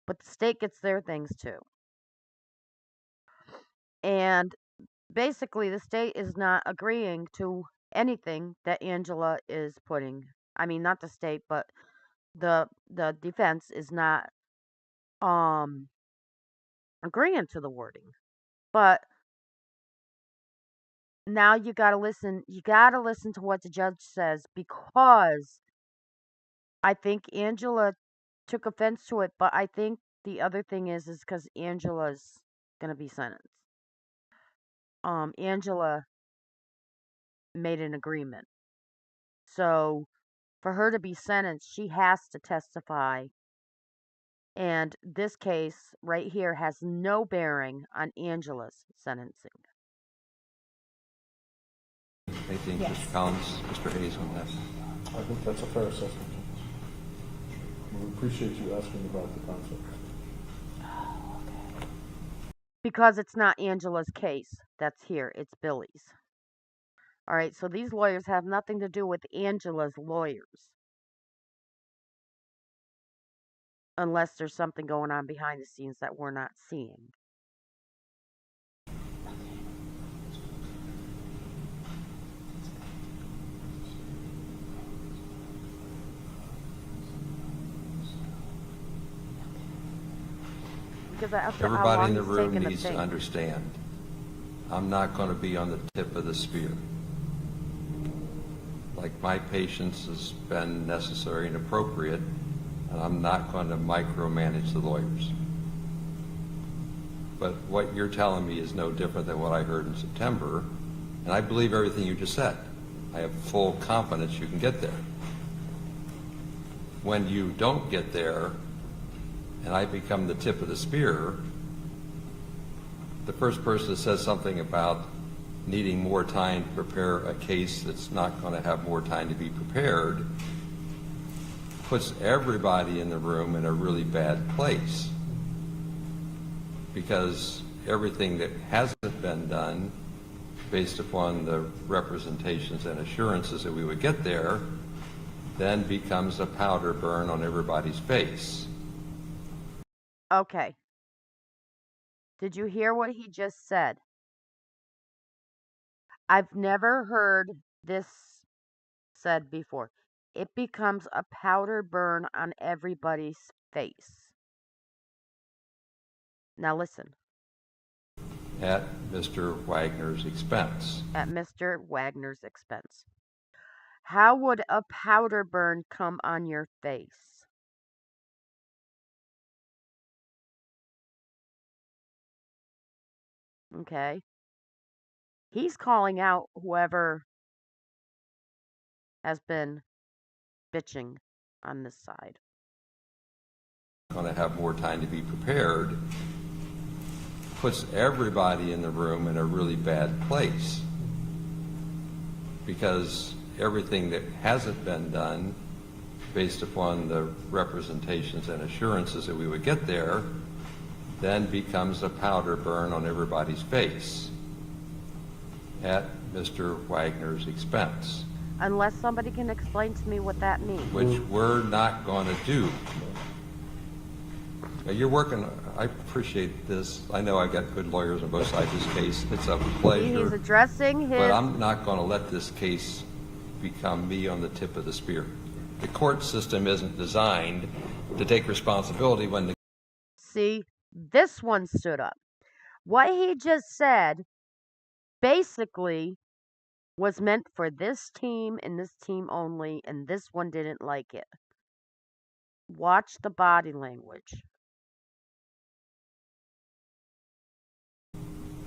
but the state gets their things too. And basically, the state is not agreeing to anything that Angela is putting. I mean, not the state, but the defense is not agreeing to the wording. But now you got to listen. You got to listen to what the judge says, because I think Angela took offense to it. But I think the other thing is because Angela's gonna be sentenced. Angela made an agreement. So For her to be sentenced, she has to testify. And this case right here has no bearing on Angela's sentencing. Anything, Yes. Mr. Collins, Mr. Hayes on that? I think that's a fair assessment. We appreciate you asking about the concept. Because it's not Angela's case that's here, it's Billy's. All right, so these lawyers have nothing to do with Angela's lawyers. Unless there's something going on behind the scenes that we're not seeing. Because after how Everybody long in the it's room taken to needs to think. understand, I'm not going to be on the tip of the spear. Like, my patience has been necessary and appropriate, and I'm not going to micromanage the lawyers. But what you're telling me is no different than what I heard in September, and I believe everything you just said. I have full confidence you can get there. When you don't get there, and I become the tip of the spear, the first person that says something about needing more time to prepare a case that's not going to have more time to be prepared puts everybody in the room in a really bad place. Because everything that hasn't been done, based upon the representations and assurances that we would get there, then becomes a powder burn on everybody's face. Okay. Did you hear what he just said? I've never heard this said before. It becomes a powder burn on everybody's face. Now listen. At Mr. Wagner's expense. At Mr. Wagner's expense. How would a powder burn come on your face? Okay. He's calling out whoever has been bitching on this side. Going to have more time to be prepared puts everybody in the room in a really bad place. Because everything that hasn't been done, based upon the representations and assurances that we would get there, then becomes a powder burn on everybody's face at Mr. Wagner's expense. Unless somebody can explain to me what that means. Which we're not going to do. Now, you're working, I appreciate this. I know I've got good lawyers on both sides of this case. It's a pleasure. He's addressing his... But I'm not going to let this case become me on the tip of the spear. The court system isn't designed to take responsibility when the... See, this one stood up. What he just said basically was meant for this team and this team only, and this one didn't like it. Watch the body language.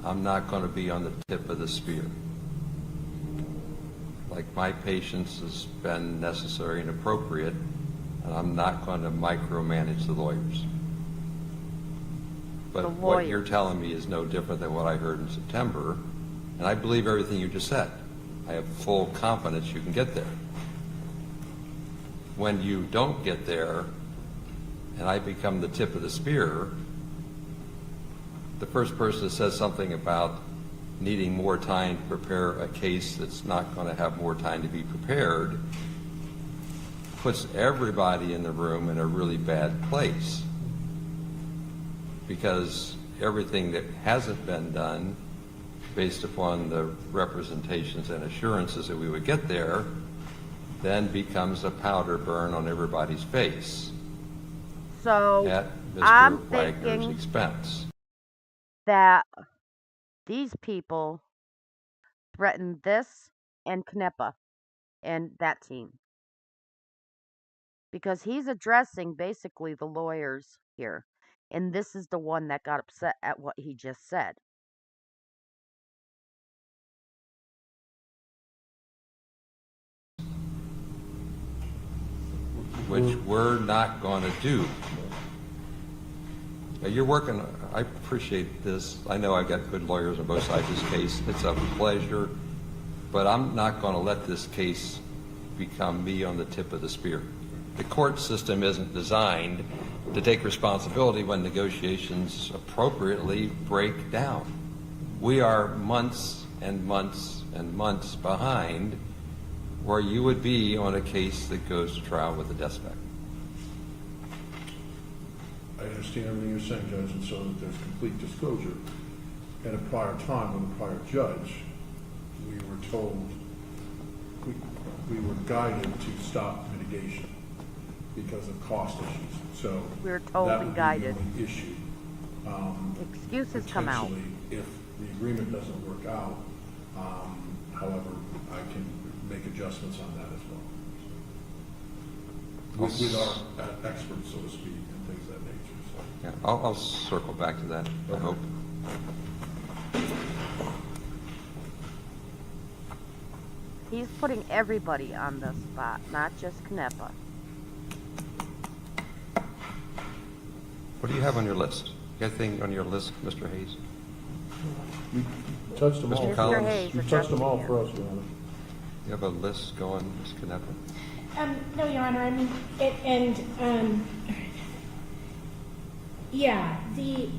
I'm not going to be on the tip of the spear. Like, my patience has been necessary and appropriate, and I'm not going to micromanage the lawyers. But what you're telling me is no different than what I heard in September, and I believe everything you just said. I have full confidence you can get there. When you don't get there, and I become the tip of the spear, the first person that says something about needing more time to prepare a case that's not going to have more time to be prepared puts everybody in the room in a really bad place. Because everything that hasn't been done, based upon the representations and assurances that we would get there, then becomes a powder burn on everybody's face. So at Mr. I'm Wagner's thinking expense. that these people threatened this and Knepa and that team. Because he's addressing basically the lawyers here. And this is the one that got upset at what he just said. which we're not going to do. Now, you're working, I appreciate this. I know I've got good lawyers on both sides of this case. It's a pleasure, but I'm not going to let this case become me on the tip of the spear. The court system isn't designed to take responsibility when negotiations appropriately break down. We are months and months and months behind where you would be on a case that goes to trial with a death spec. I understand everything you're saying, Judge, and so that there's complete disclosure. At a prior time, with a prior judge, we were told, we were guided to stop mitigation because of cost issues. So We were told that and would guided. be the only issue. Excuses come out. Potentially, if the agreement doesn't work out, however, I can make adjustments on that as well. With our experts, so to speak, and things of that nature. So. Yeah, I'll circle back to that, I hope. He's putting everybody on the spot, not just Canepa. What do you have on your list? You got anything on your list, Mr. Hayes? You touched them all. Mr. Mr. Collins? Hayes, You we're touched them all trusting for you. us, Your Honor. You have a list going, Ms. Canepa? No, Your Honor, I mean, yeah, we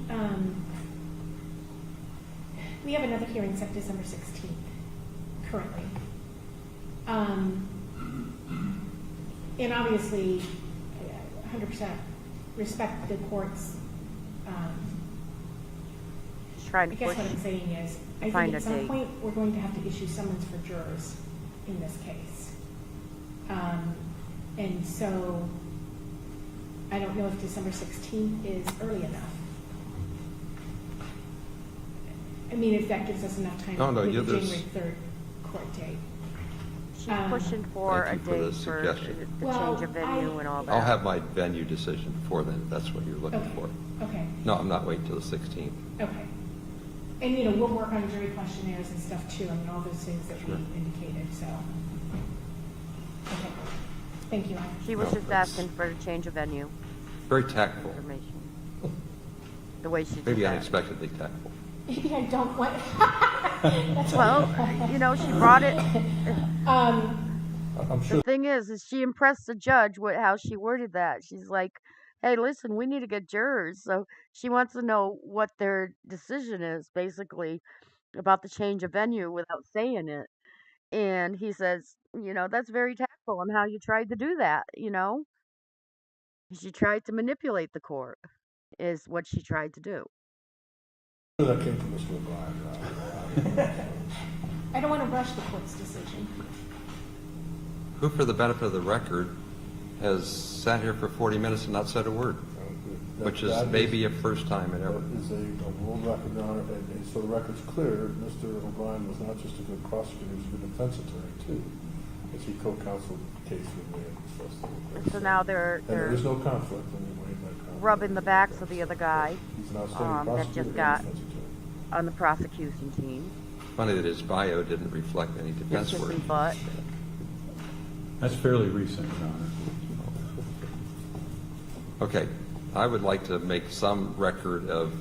have another hearing set December 16th, currently. And obviously, 100% respect the court's, He's trying I to guess push. what I'm saying is, I Find think a at some date. point, we're going to have to issue summons for jurors in this case. And so, I don't know if December 16th is early enough. I mean, if that gives us enough time No, no, with yeah, the there's- January 3rd court date. She's pushing for a Thank you for the date for suggestion. the Well, change of venue and all that. I'll have my venue decision before then, if that's what you're looking Okay, for. okay, No, I'm not waiting till the 16th. okay. And, you know, we'll work on jury questionnaires and stuff too, I mean, all those things that we Sure. indicated, so. Okay, thank you, Honor. She was No, just that's- asking for a change of venue Very tactful, information. The way she did maybe that. unexpectedly tactful. Maybe I don't want. Well, you know, she brought it. I'm sure The thing is she impressed the judge with how she worded that. She's like, hey, listen, we need to get jurors. So she wants to know what their decision is, basically, about the change of venue without saying it. And he says, you know, that's very tactful on how you tried to do that, you know? She tried to manipulate the court, is what she tried to do. that came from Mr. O'Brien. I don't want to rush the court's decision. Who, for the benefit of the record, has sat here for 40 minutes and not said a word, which is maybe a first time in ever. That is a world record, Your Honor, and so the record's clear, Mr. O'Brien was not just a good prosecutor, he was a good defense attorney, too, as he co-counseled the case with me and discussed it. So now And there they're is no conflict anyway. rubbing the backs of the other guy He's an outstanding that prosecutor just and got defense attorney. on the prosecution team. Funny that his bio didn't reflect any defense Just work. kissing butt. That's fairly recent, Your Honor. Okay, I would like to make some record of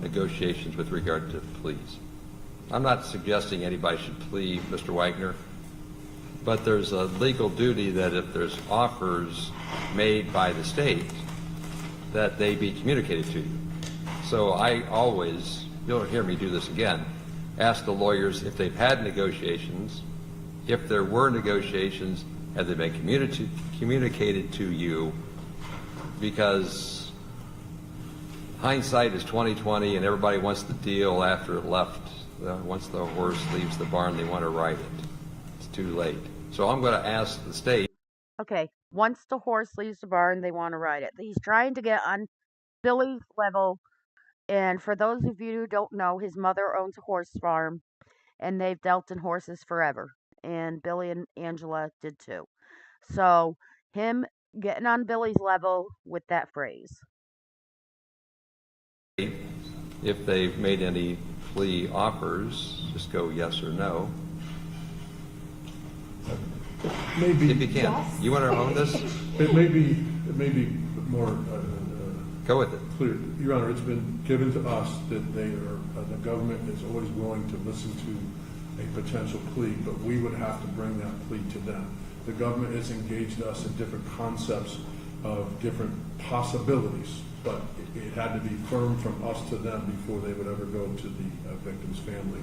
negotiations with regard to pleas. I'm not suggesting anybody should plea Mr. Wagner, but there's a legal duty that if there's offers made by the state, that they be communicated to you. So I always, you'll hear me do this again, ask the lawyers if they've had negotiations. If there were negotiations, have they been communicated to you? Because hindsight is 20/20, and everybody wants the deal after it left. Once the horse leaves the barn, they want to ride it. It's too late. So I'm going to ask the state. Okay, once the horse leaves the barn, they want to ride it. He's trying to get on Billy's level. And for those of you who don't know, his mother owns a horse farm, and they've dealt in horses forever. And Billy and Angela did too. So him getting on Billy's level with that phrase. If they've made any plea offers, just go yes or no. Maybe. If you can. Yes. You want to own this? It may be more Go with it. clear. Your Honor, it's been given to us that the government is always willing to listen to a potential plea, but we would have to bring that plea to them. The government has engaged us in different concepts of different possibilities, but it had to be firm from us to them before they would ever go to the victim's family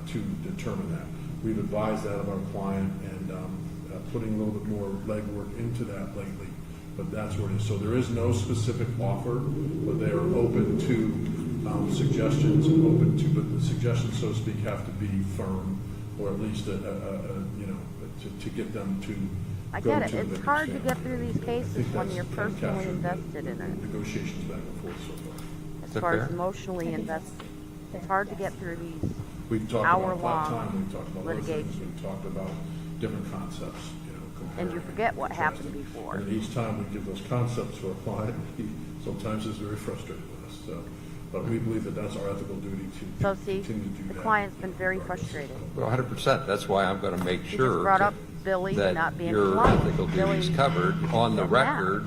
to determine that. We've advised that of our client and putting a little bit more legwork into that lately, but that's where it is. So there is no specific offer, but they are open to suggestions and open to, but the suggestions, so to speak, have to be firm, or at least to get them to. I go get to it. the It's hard to victim's get through family. these I cases think when that's you're kind of personally captured invested in it. Negotiations back and forth so far. As that far fair? as emotionally invested, it's hard to get through these. We've talked about Hour-long part-time, we've talked about other things, litigation. we've talked about different concepts, And you comparing, forget what contrasting. happened before. And each time we give those concepts to our client, he sometimes is very frustrated with us, so. But we believe that that's our ethical duty to So see, continue to do the that. client's been very regardless. frustrated. Well, 100%. That's why I'm going to make He sure just brought up Billy that not being your compliant. ethical duties Billy covered on the getting mad. record,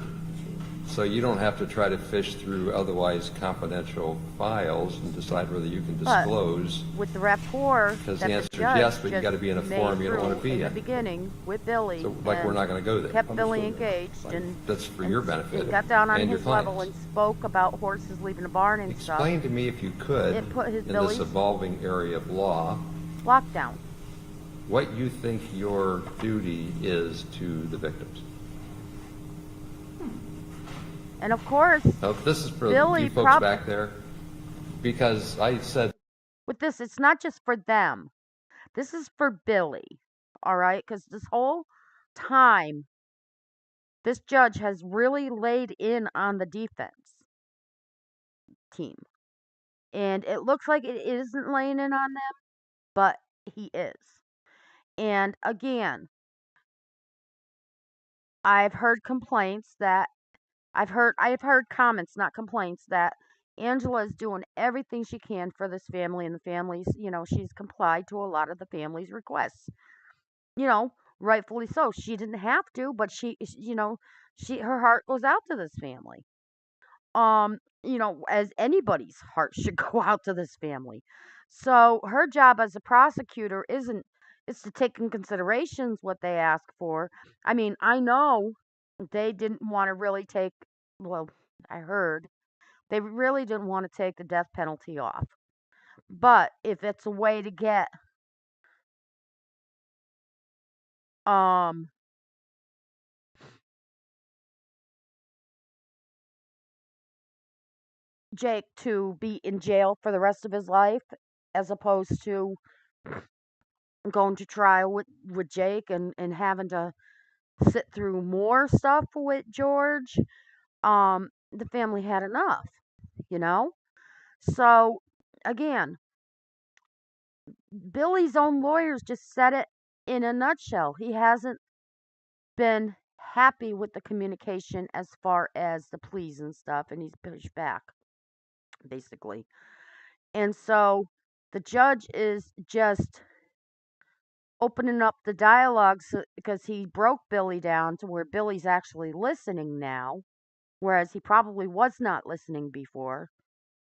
so you don't have to try to fish through otherwise confidential files and decide whether you can But disclose. with the rapport Because that the the answer is judge yes, but you just gotta be in a made forum you don't wanna through be in the in. beginning with Billy. So, like, we're and not going to go there. kept Billy Understood. engaged and. That's for and your s- benefit and got down on and your his level clients. and spoke about horses leaving the barn and stuff. Explain to me, if you could, It put his in this Billy's- evolving area of law, Lockdown. what you think your duty is to the victims. And of course, Now, this is for Billy you folks back there, because I said with this, it's not just for them. This is for Billy. All right? Because this whole time, this judge has really laid in on the defense team. And it looks like it isn't laying in on them, but he is. And again, I've heard complaints that I've heard comments, not complaints, that Angela is doing everything she can for this family, and the families, she's complied to a lot of the family's requests. Rightfully so. She didn't have to, but her heart goes out to this family. As anybody's heart should go out to this family. So her job as a prosecutor is to take in considerations what they ask for. I mean, I know they didn't want to really take, well, I heard they really didn't want to take the death penalty off. But if it's a way to get um Jake to be in jail for the rest of his life as opposed to going to trial with Jake and having to sit through more stuff with George, the family had enough, you know? So again, Billy's own lawyers just said it in a nutshell. He hasn't been happy with the communication as far as the pleas and stuff, and he's pushed back, basically. And so the judge is just opening up the dialogue because he broke Billy down to where Billy's actually listening now, whereas he probably was not listening before.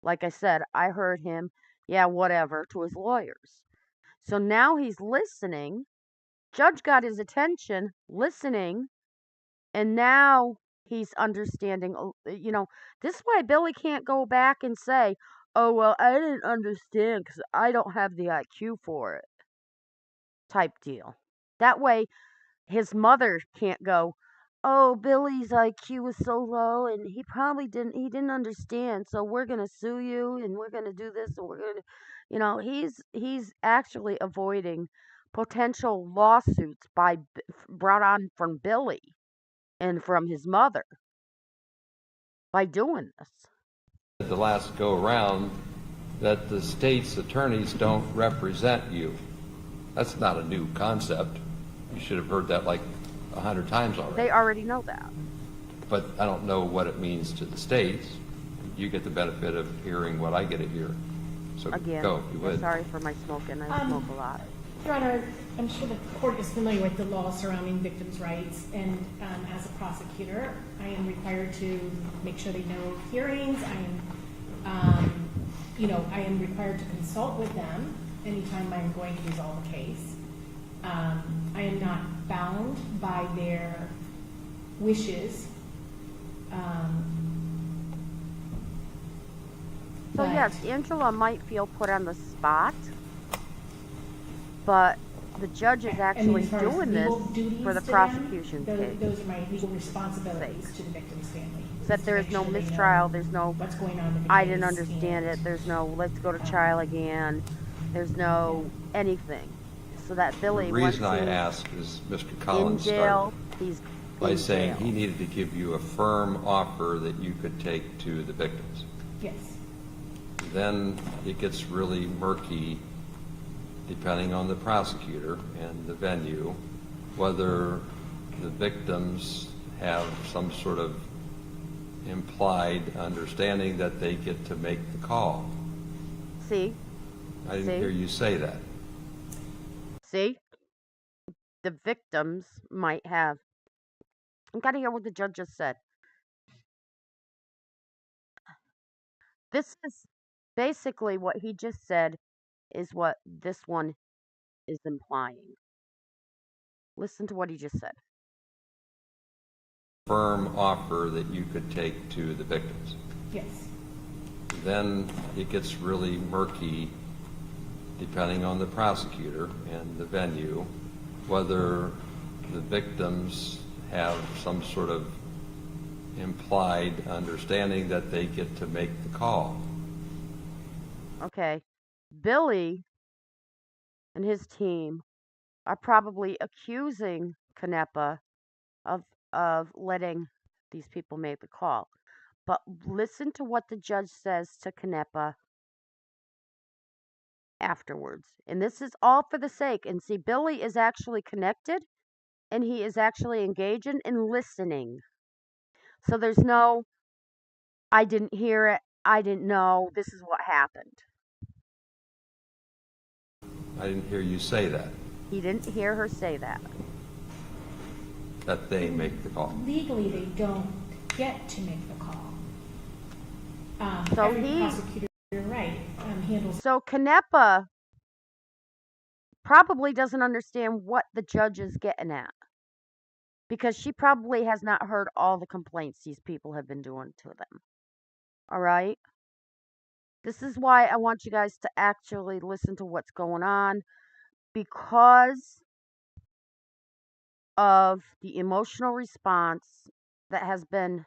Like I said, I heard him, yeah, whatever, to his lawyers. So now he's listening. Judge got his attention, listening, and now he's understanding. This is why Billy can't go back and say, oh, well, I didn't understand because I don't have the IQ for it, type deal. That way, his mother can't go, oh, Billy's IQ was so low and he didn't understand, so we're going to sue you and we're going to do this and we're going to, he's actually avoiding potential lawsuits brought on from Billy and from his mother by doing this. the last go around that the state's attorneys don't represent you. That's not a new concept. You should have heard that like 100 times already. They already know that. But I don't know what it means to the states. You get the benefit of hearing what I get to hear. So Again, go, if you would. sorry for my smoking. I smoke a lot. Your Honor, I'm sure the court is familiar with the law surrounding victims' rights, and as a prosecutor, I am required to make sure they know hearings. I am required to consult with them anytime I'm going to resolve a case. I am not bound by their wishes. So but- yes, Angela might feel put on the spot, but the judge is And actually as far as doing this legal duties for the to them, prosecution's those, case. those are my legal responsibilities to the victim's family. That is to there make is no sure they know mistrial, there's no, what's going on with the I didn't case understand and- it, there's no, let's go to trial again, there's no anything. So that Billy, The once reason I he's ask is Mr. in Collins jail, started he's by in saying jail. he needed to give you a firm offer that you could take to the victims. Yes. Then it gets really murky, depending on the prosecutor and the venue, whether the victims have some sort of implied understanding that they get to make the call. See, I didn't See? hear you say that. see, the victims might have, you gotta hear what the judge just said. This is basically what he just said is what this one is implying. Listen to what he just said. Firm offer that you could take to the victims. Yes. Then it gets really murky, depending on the prosecutor and the venue, whether the victims have some sort of implied understanding that they get to make the call. Okay. Billy and his team are probably accusing Canepa of letting these people make the call. But listen to what the judge says to Canepa afterwards. And this is all for the sake. And see, Billy is actually connected and he is actually engaging and listening. So there's no, I didn't hear it, I didn't know, this is what happened. I didn't hear you say that, He didn't hear her say that. that they make the call. Legally, they don't get to make the call. So Every he- prosecutor, you're right, handles. So Canepa probably doesn't understand what the judge is getting at. Because she probably has not heard all the complaints these people have been doing to them. All right? This is why I want you guys to actually listen to what's going on, because of the emotional response that has been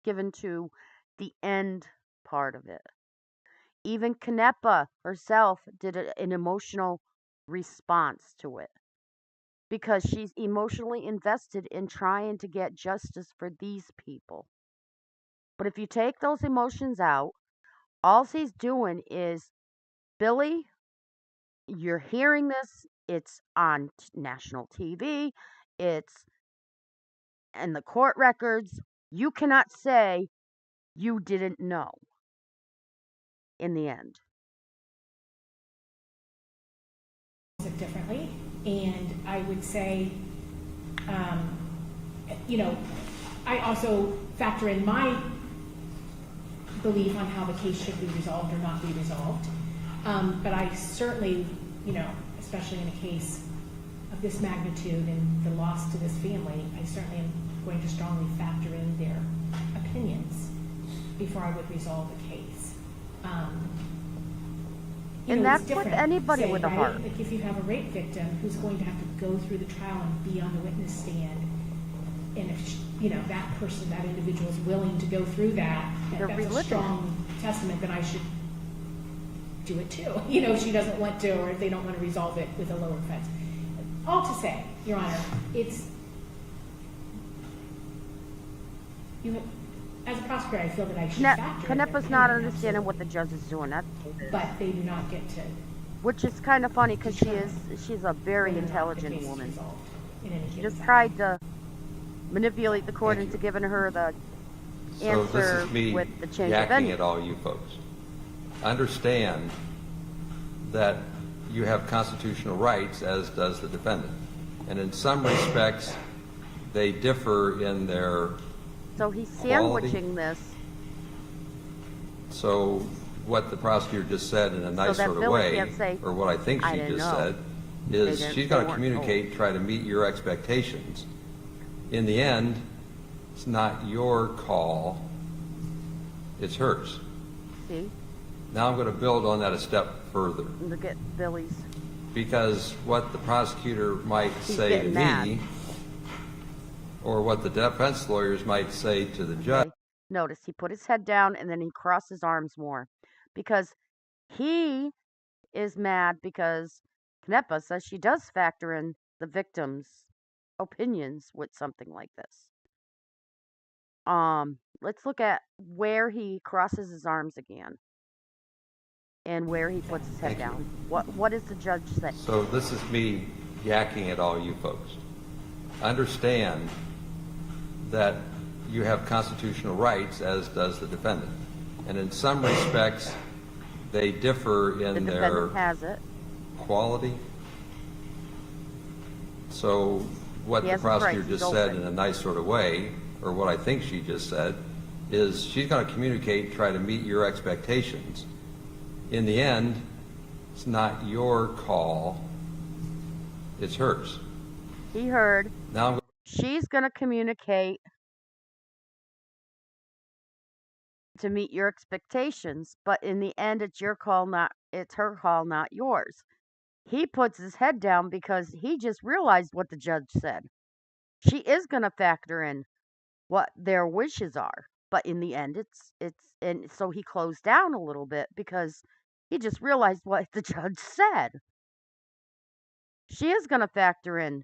given to the end part of it. Even Canepa herself did an emotional response to it, because she's emotionally invested in trying to get justice for these people. But if you take those emotions out, all he's doing is, Billy, you're hearing this, it's on national TV, it's in the court records. You cannot say you didn't know in the end. It differently, and I would say, I also factor in my belief on how the case should be resolved or not be resolved. But I certainly, especially in a case of this magnitude and the loss to this family, I certainly am going to strongly factor in their opinions before I would resolve the case. And It's that's with different, anybody say, with a right? heart. Like if you have a rape victim who's going to have to go through the trial and be on the witness stand, and if that person, that individual is willing to go through that, They're that's reliving a it. strong testament that I should do it too. If she doesn't want to, or if they don't want to resolve it with a lower offense. All to say, Your Honor, as a prosecutor, I feel that I should factor in their Canepa's not opinion, understanding absolutely. what the judge is doing. That's But they do not get to. which is kind of funny, because she's a very whether or not the intelligent case is woman. resolved in any She given just time. tried to manipulate the court Thank into you. giving her the So this answer is me with the change of yakking venue. at all you folks. Understand that you have constitutional rights, as does the defendant. And in some respects, they differ in their So he's quality. sandwiching this So what the prosecutor just said in a nice that sort of Billy way, can't say, or what I think "I she didn't just know." said, They is didn't- she's they going to weren't communicate, try to meet your expectations. In the end, it's not your call, it's hers. See, Now I'm going to build on that a step further, look at Billy's. because what the prosecutor might He's say to getting mad. me, or what the defense lawyers might say to the judge. Okay. Notice he put his head down and then he crossed his arms more because he is mad because Knepa says she does factor in the victim's opinions with something like this. Let's look at where he crosses his arms again and where he puts his head Thank you. down. What does the judge say? So this is me yakking at all you folks. Understand that you have constitutional rights, as does the defendant. And in some respects, they differ The in their defendant has it. quality. So what He the has the right, prosecutor he's just said open. in a nice sort of way, or what I think she just said, is she's going to communicate, try to meet your expectations. In the end, it's not your call, it's hers. He heard Now I'm she's going to communicate to meet your expectations, but in the end it's your call, not it's her call, not yours. He puts his head down because he just realized what the judge said. She is going to factor in what their wishes are, but in the end it's and so he closed down a little bit because he just realized what the judge said. She is going to factor in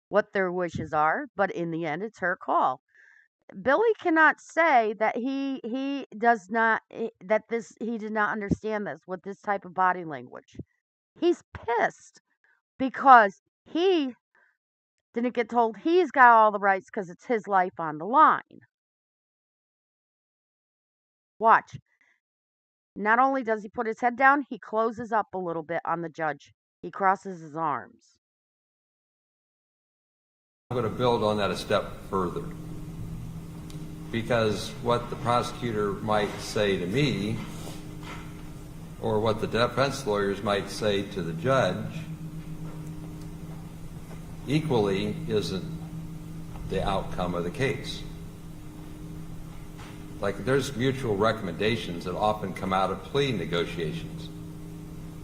what their wishes are, but in the end it's her call. Billy cannot say that he does not that this he did not understand this with this type of body language. He's pissed because he didn't get told he's got all the rights because it's his life on the line. Watch. Not only does he put his head down, he closes up a little bit on the judge. He crosses his arms. going to build on that a step further, because what the prosecutor might say to me, or what the defense lawyers might say to the judge, equally isn't the outcome of the case. Like, there's mutual recommendations that often come out of plea negotiations.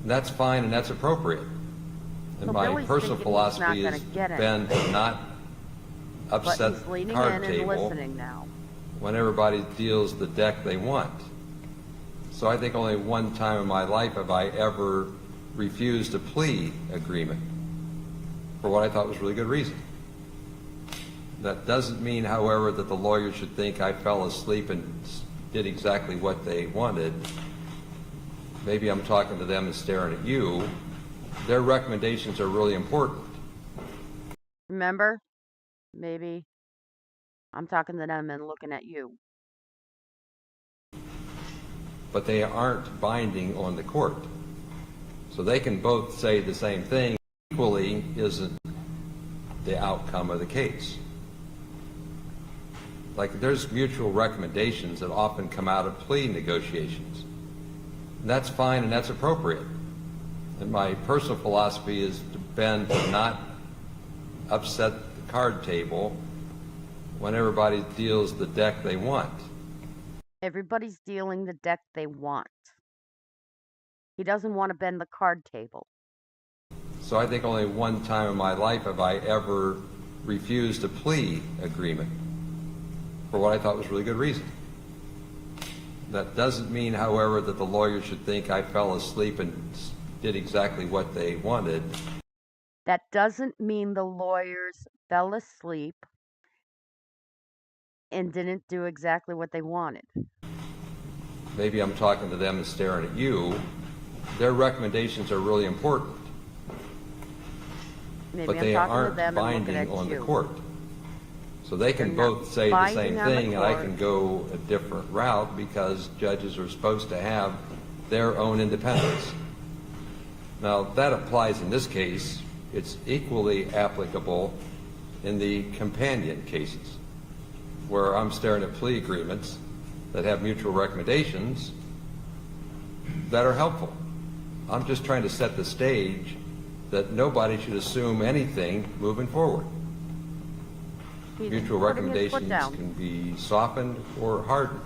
And that's fine and that's appropriate. And So my Billy's personal thinking he's not philosophy gonna has get been to not But upset he's the leaning card in and table listening now. when everybody deals the deck they want. So I think only one time in my life have I ever refused a plea agreement for what I thought was really good reason. That doesn't mean, however, that the lawyer should think I fell asleep and did exactly what they wanted. Maybe I'm talking to them and staring at you. Their recommendations are really important. Remember? Maybe I'm talking to them and looking at you. But they aren't binding on the court. So they can both say the same thing, equally isn't the outcome of the case. Like, there's mutual recommendations that often come out of plea negotiations. And that's fine and that's appropriate. And my personal philosophy has been to not upset the card table when everybody deals the deck they want. Everybody's dealing the deck they want. He doesn't want to bend the card table. So I think only one time in my life have I ever refused a plea agreement for what I thought was really good reason. That doesn't mean, however, that the lawyer should think I fell asleep and did exactly what they wanted. That doesn't mean the lawyers fell asleep and didn't do exactly what they wanted. Maybe I'm talking to them and staring at you. Their recommendations are really important, Maybe but I'm they talking to aren't them and looking binding at on the you. court. So they can They're not both say the same binding on the thing, and I court. can go a different route because judges are supposed to have their own independence. Now, that applies in this case. It's equally applicable in the companion cases, where I'm staring at plea agreements that have mutual recommendations that are helpful. I'm just trying to set the stage that nobody should assume anything moving forward. He's Mutual putting his foot recommendations down. can be softened or hardened,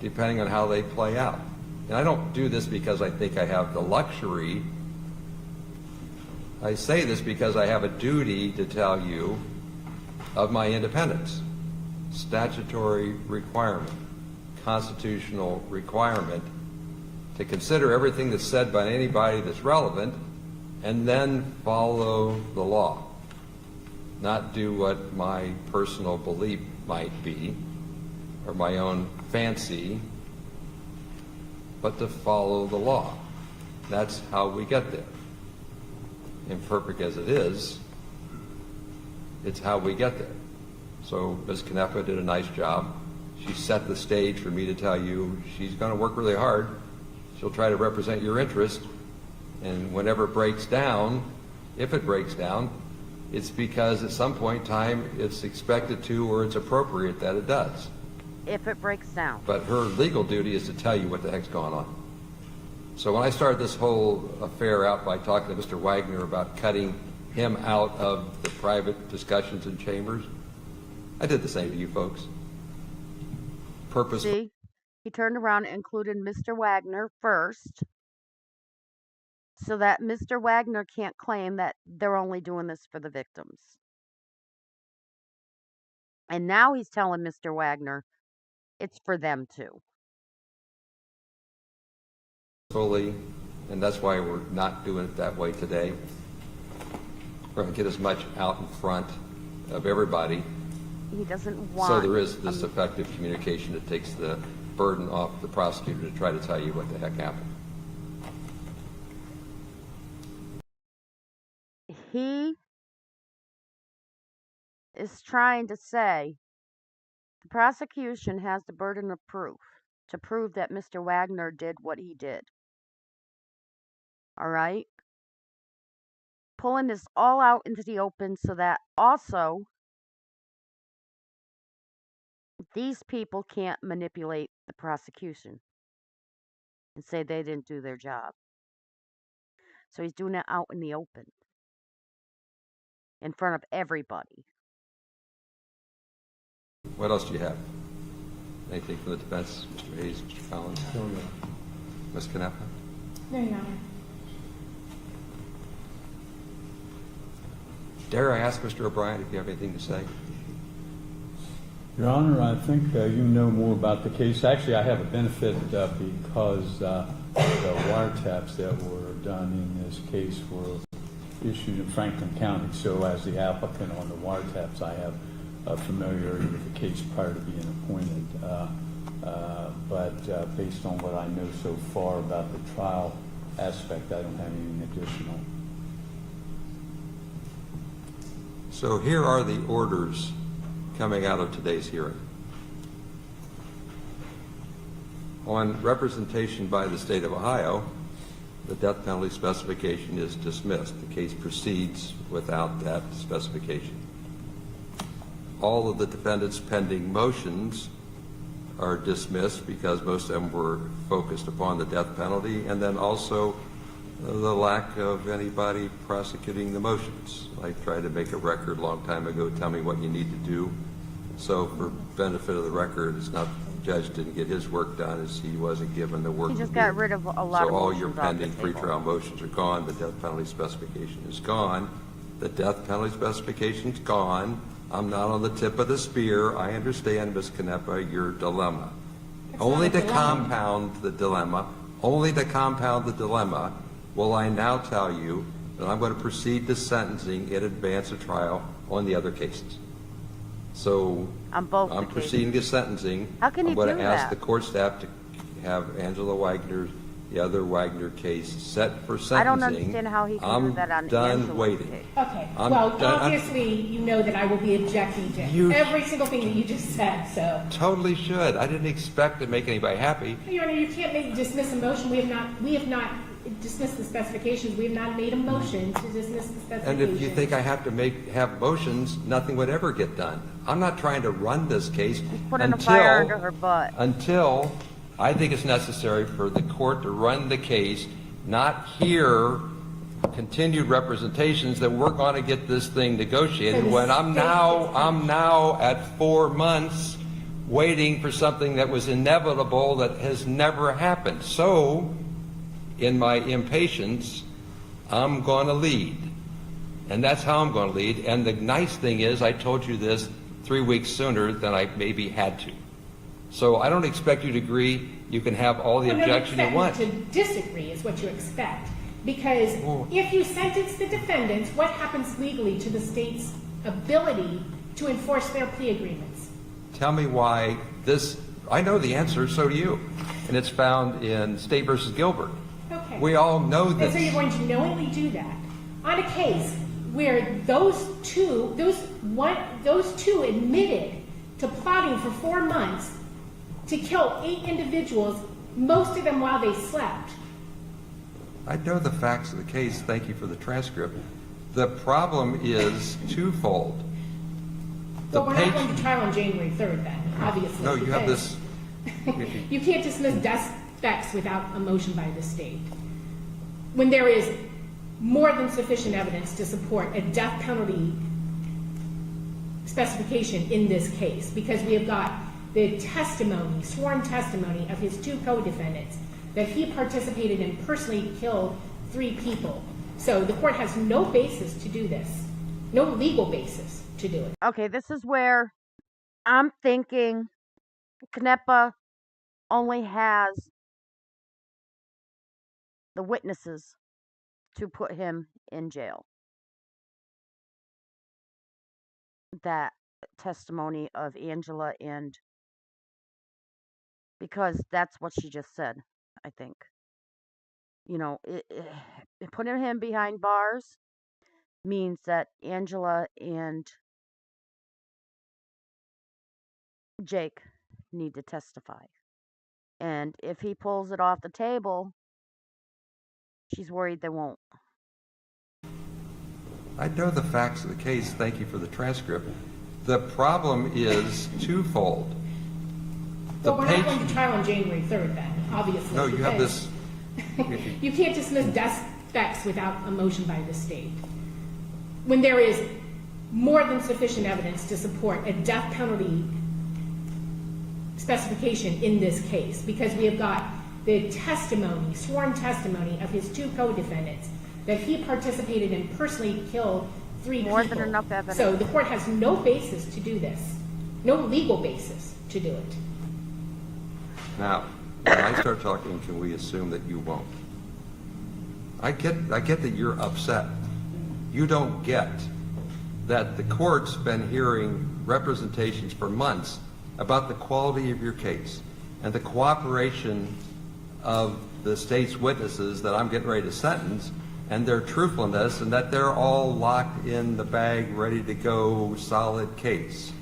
depending on how they play out. And I don't do this because I think I have the luxury. I say this because I have a duty to tell you of my independence. Statutory requirement, constitutional requirement to consider everything that's said by anybody that's relevant and then follow the law. Not do what my personal belief might be or my own fancy, but to follow the law. That's how we get there. Imperfect as it is, it's how we get there. So Ms. Canepa did a nice job. She set the stage for me to tell you she's going to work really hard. She'll try to represent your interest, and whenever it breaks down, if it breaks down, it's because at some point in time it's expected to or it's appropriate that it does. If it breaks down. But her legal duty is to tell you what the heck's going on. So when I started this whole affair out by talking to Mr. Wagner about cutting him out of the private discussions in chambers, I did the same to you folks. Purposefully. See, he turned around and included Mr. Wagner first, so that Mr. Wagner can't claim that they're only doing this for the victims. And now he's telling Mr. Wagner it's for them too. Fully, and that's why we're not doing it that way today. We're going to get as much out in front of everybody, He doesn't want. so there is this effective communication that takes the burden off the prosecutor to try to tell you what the heck happened. He is trying to say the prosecution has the burden of proof to prove that Mr. Wagner did what he did. All right? Pulling this all out into the open so that also these people can't manipulate the prosecution and say they didn't do their job. So he's doing it out in the open, in front of everybody. What else do you have? Anything from the defense, Mr. Hayes, Mr. Collins? No, no. Ms. Canepa? No, Your Honor. Dare I ask Mr. O'Brien if you have anything to say? Your Honor, I think you know more about the case. Actually, I have a benefit because the wiretaps that were done in this case were issued in Franklin County. So as the applicant on the wiretaps, I have familiarity with the case prior to being appointed. But based on what I know so far about the trial aspect, I don't have anything additional. So here are the orders coming out of today's hearing. On representation by the state of Ohio, the death penalty specification is dismissed. The case proceeds without that specification. All of the defendants' pending motions are dismissed because most of them were focused upon the death penalty, and then also the lack of anybody prosecuting the motions. I tried to make a record a long time ago, tell me what you need to do. So for benefit of the record, it's not the judge didn't get his work done, as he wasn't given the work He to just do. got rid of a lot of So all your motions off the pending table. pretrial motions are gone, the death penalty specification is gone, the death penalty specification's gone. I'm not on the tip of the spear. I understand, Ms. Canepa, your dilemma. Only to compound the dilemma, will I now tell you that I'm going to proceed to sentencing in advance of trial on the other cases. So On both I'm the proceeding cases. to sentencing. How can you I'm going do to ask that? the court staff to have Angela Wagner, the other Wagner case, set for sentencing. I don't understand how he can do that on I'm done Angela's waiting. case. Okay, I'm well, done- obviously, you know that I will be objecting to You- every single thing that you just said, so. Totally should. I didn't expect to make anybody happy. Your Honor, you can't dismiss a motion. We have not, dismiss the specifications. We have not made a motion to dismiss the specifications. And if you think I have to have motions, nothing would ever get done. I'm not trying to run this case Putting a fire under her butt. until I think it's necessary for the court to run the case, not hear continued representations that we're going to get this thing negotiated when I'm now at 4 months waiting for something that was inevitable that has never happened. So, in my impatience, I'm going to lead. And that's how I'm going to lead. And the nice thing is, I told you this 3 weeks sooner than I maybe had to. So I don't expect you to agree. You can have all the objection you want. To disagree is what you expect. Because if you sentence the defendants, what happens legally to the state's ability to enforce their plea agreements? Tell me why this, I know the answer, so do you. And it's found in State versus Gilbert. Okay. We all know this. And so you're going to knowingly do that on a case where those two admitted to plotting for 4 months to kill 8 individuals, most of them while they slept. I know the facts of the case. Thank you for the transcript. The problem is twofold. But we're not going to trial on January 3rd then, obviously. No, you have this. You can't dismiss death facts without a motion by the state. When there is more than sufficient evidence to support a death penalty specification in this case, because we have got the testimony, sworn testimony of his 2 co-defendants that he participated and personally killed 3 people. So the court has no basis to do this, no legal basis to do it. Okay, this is where I'm thinking Canepa only has the witnesses to put him in jail. That testimony of Angela, and because that's what she just said, I think. You know, putting him behind bars means that Angela and Jake need to testify. And if he pulls it off the table, she's worried they won't. I know the facts of the case. Thank you for the transcript. The problem is twofold. But we're not going to trial on January 3rd then, obviously. No, you have this. You can't dismiss death facts without a motion by the state. When there is more than sufficient evidence to support a death penalty specification in this case, because we have got the testimony, sworn testimony of his 2 co-defendants that he participated and personally killed 3 people. More than enough evidence. So the court has no basis to do this, no legal basis to do it. Now, when I start talking, can we assume that you won't? I get that you're upset. You don't get that the court's been hearing representations for months about the quality of your case and the cooperation of the state's witnesses that I'm getting ready to sentence, and their truthfulness, and that they're all locked in the bag, ready to go, solid case.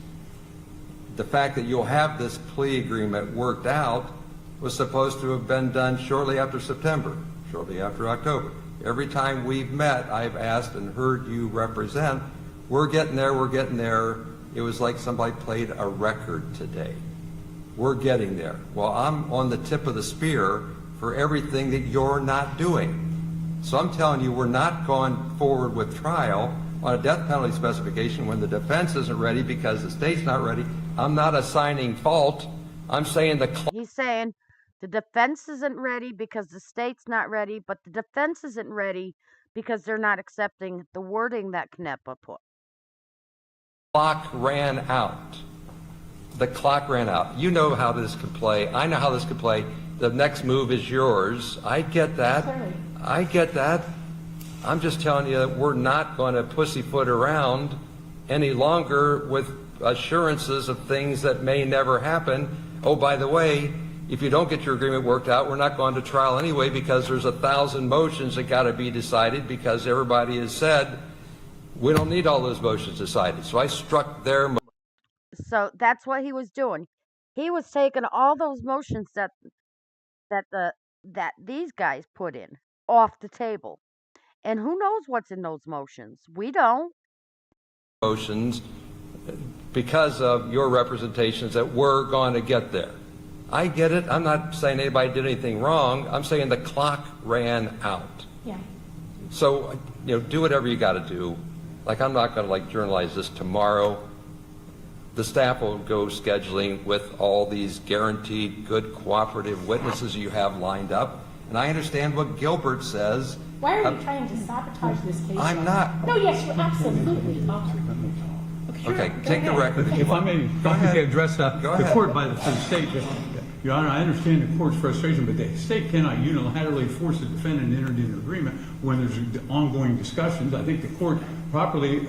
The fact that you'll have this plea agreement worked out was supposed to have been done shortly after September, shortly after October. Every time we've met, I've asked and heard you represent, we're getting there, we're getting there. It was like somebody played a record today. We're getting there. Well, I'm on the tip of the spear for everything that you're not doing. So I'm telling you, we're not going forward with trial on a death penalty specification when the defense isn't ready because the state's not ready. I'm not assigning fault. I'm saying He's saying the defense isn't ready because the state's not ready, but the defense isn't ready because they're not accepting the wording that Canepa put. clock ran out. The clock ran out. You know how this could play. I know how this could play. The next move is yours. I get that. Sorry. I get that. I'm just telling you that we're not going to pussyfoot around any longer with assurances of things that may never happen. Oh, by the way, if you don't get your agreement worked out, we're not going to trial anyway because there's 1,000 motions that got to be decided because everybody has said we don't need all those motions decided. So I struck their motion. So that's what he was doing. He was taking all those motions that these guys put in off the table. And who knows what's in those motions? We don't. Motions because of your representations that we're going to get there. I get it. I'm not saying anybody did anything wrong. I'm saying the clock ran out. Yeah. So, do whatever you got to do. Like, I'm not going to journalize this tomorrow. The staff will go scheduling with all these guaranteed good cooperative witnesses you have lined up. And I understand what Gilbert says. Why are you trying to sabotage this case? I'm not. No, yes, you absolutely are. Okay, take the record. If I may, address Go the ahead. court by the state. Your Honor, I understand the court's frustration, but the state cannot unilaterally force the defendant to enter into an agreement when there's ongoing discussions. I think the court properly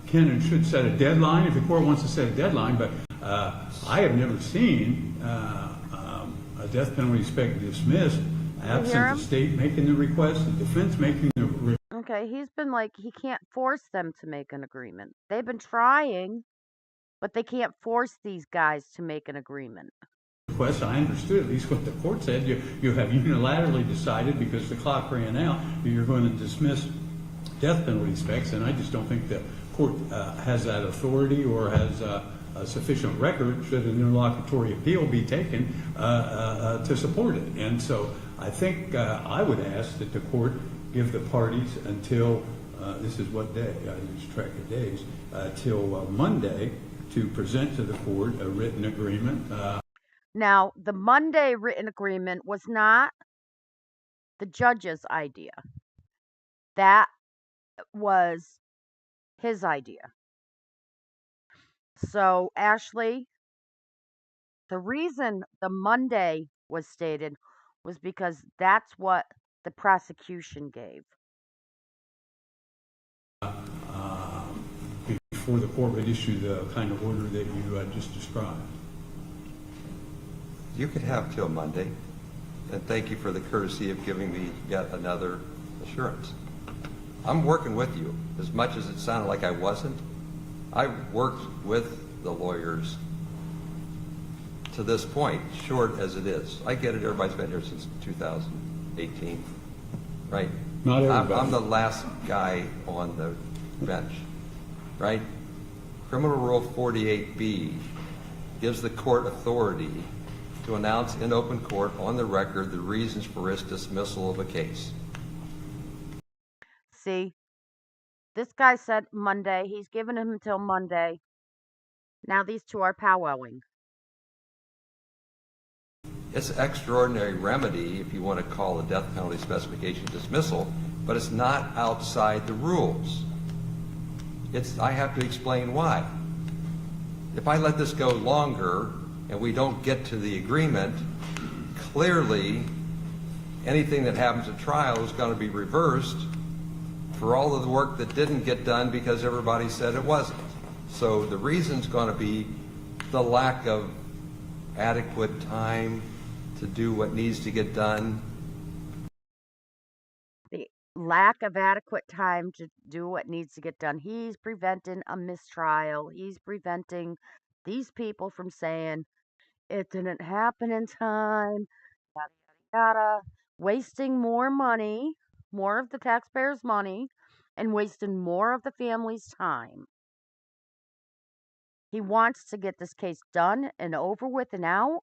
can and should set a deadline if the court wants to set a deadline, but I have never seen a death penalty dismissed absent the state making the request, the defense making the request. Okay, he's been like, he can't force them to make an agreement. They've been trying, but they can't force these guys to make an agreement. I understood at least what the court said. You have unilaterally decided because the clock ran out that you're going to dismiss death penalty specs, and I just don't think the court has that authority or has a sufficient record should an interlocutory appeal be taken to support it. And so I think I would ask that the court give the parties until this is what day, I lose track of days, till Monday to present to the court a written agreement. Now, the Monday written agreement was not the judge's idea. That was his idea. So, Ashley, the reason the Monday was stated was because that's what the prosecution gave. Before the court would issue the kind of order that you just described. You could have till Monday, and thank you for the courtesy of giving me yet another assurance. I'm working with you. As much as it sounded like I wasn't, I worked with the lawyers to this point, short as it is. I get it, everybody's been here since 2018, right? Not everybody. I'm the last guy on the bench, right? Criminal Rule 48B gives the court authority to announce in open court on the record the reasons for its dismissal of a case. See, this guy said Monday. He's given him until Monday. Now these two are powwowing. It's an extraordinary remedy if you want to call a death penalty specification dismissal, but it's not outside the rules. I have to explain why. If I let this go longer and we don't get to the agreement, clearly anything that happens at trial is going to be reversed for all of the work that didn't get done because everybody said it wasn't. So the reason's going to be the lack of adequate time to do what needs to get done. The lack of adequate time to do what needs to get done. He's preventing a mistrial. He's preventing these people from saying it didn't happen in time, yada, yada, yada, wasting more money, more of the taxpayers' money, and wasting more of the family's time. He wants to get this case done and over with and out.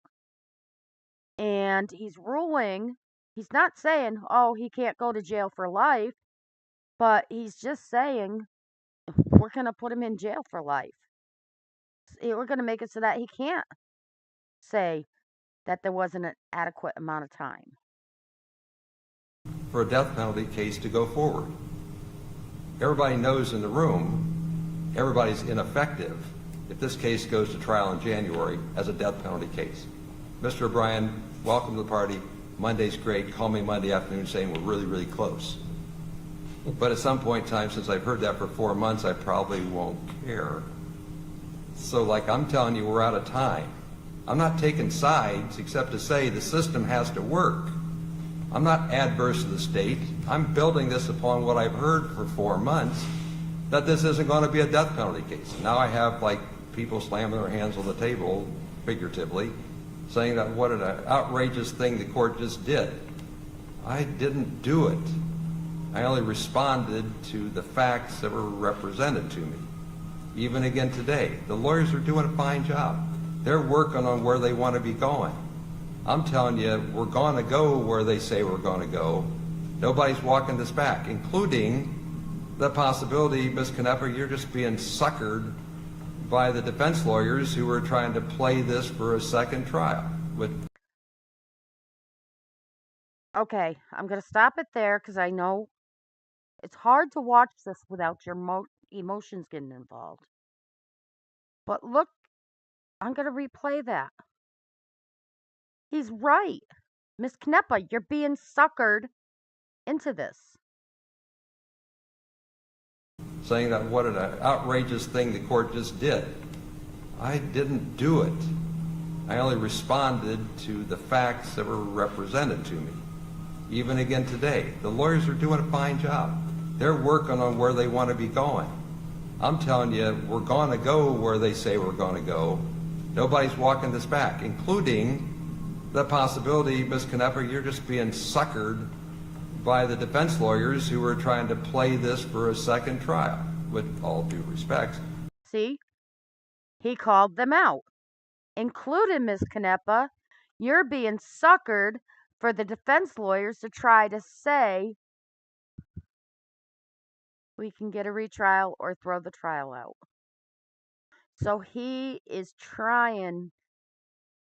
And he's ruling, he's not saying, oh, he can't go to jail for life, but he's just saying, we're going to put him in jail for life. We're going to make it so that he can't say that there wasn't an adequate amount of time For a death penalty case to go forward. Everybody knows in the room, everybody's ineffective if this case goes to trial in January as a death penalty case. Mr. O'Brien, welcome to the party. Monday's great. Call me Monday afternoon saying we're really, really close. But at some point in time, since I've heard that for 4 months, I probably won't care. So I'm telling you, we're out of time. I'm not taking sides except to say the system has to work. I'm not adverse to the state. I'm building this upon what I've heard for 4 months, that this isn't going to be a death penalty case. Now I have people slamming their hands on the table, figuratively, saying that what an outrageous thing the court just did. I didn't do it. I only responded to the facts that were represented to me. Even again today, the lawyers are doing a fine job. They're working on where they want to be going. I'm telling you, we're going to go where they say we're going to go. Nobody's walking this back, including the possibility, Ms. Canepa, you're just being suckered by the defense lawyers who are trying to play this for a second trial. Okay, I'm going to stop it there because I know it's hard to watch this without your emotions getting involved. But look, I'm going to replay that. He's right. Miss Knepa, you're being suckered into this. Saying that what an outrageous thing the court just did. I didn't do it. I only responded to the facts that were represented to me. Even again today, the lawyers are doing a fine job. They're working on where they want to be going. I'm telling you, we're going to go where they say we're going to go. Nobody's walking this back, including the possibility, Ms. Canepa, you're just being suckered by the defense lawyers who are trying to play this for a second trial, with all due respect. See? He called them out, including Ms. Canepa. You're being suckered for the defense lawyers to try to say we can get a retrial or throw the trial out. So he is trying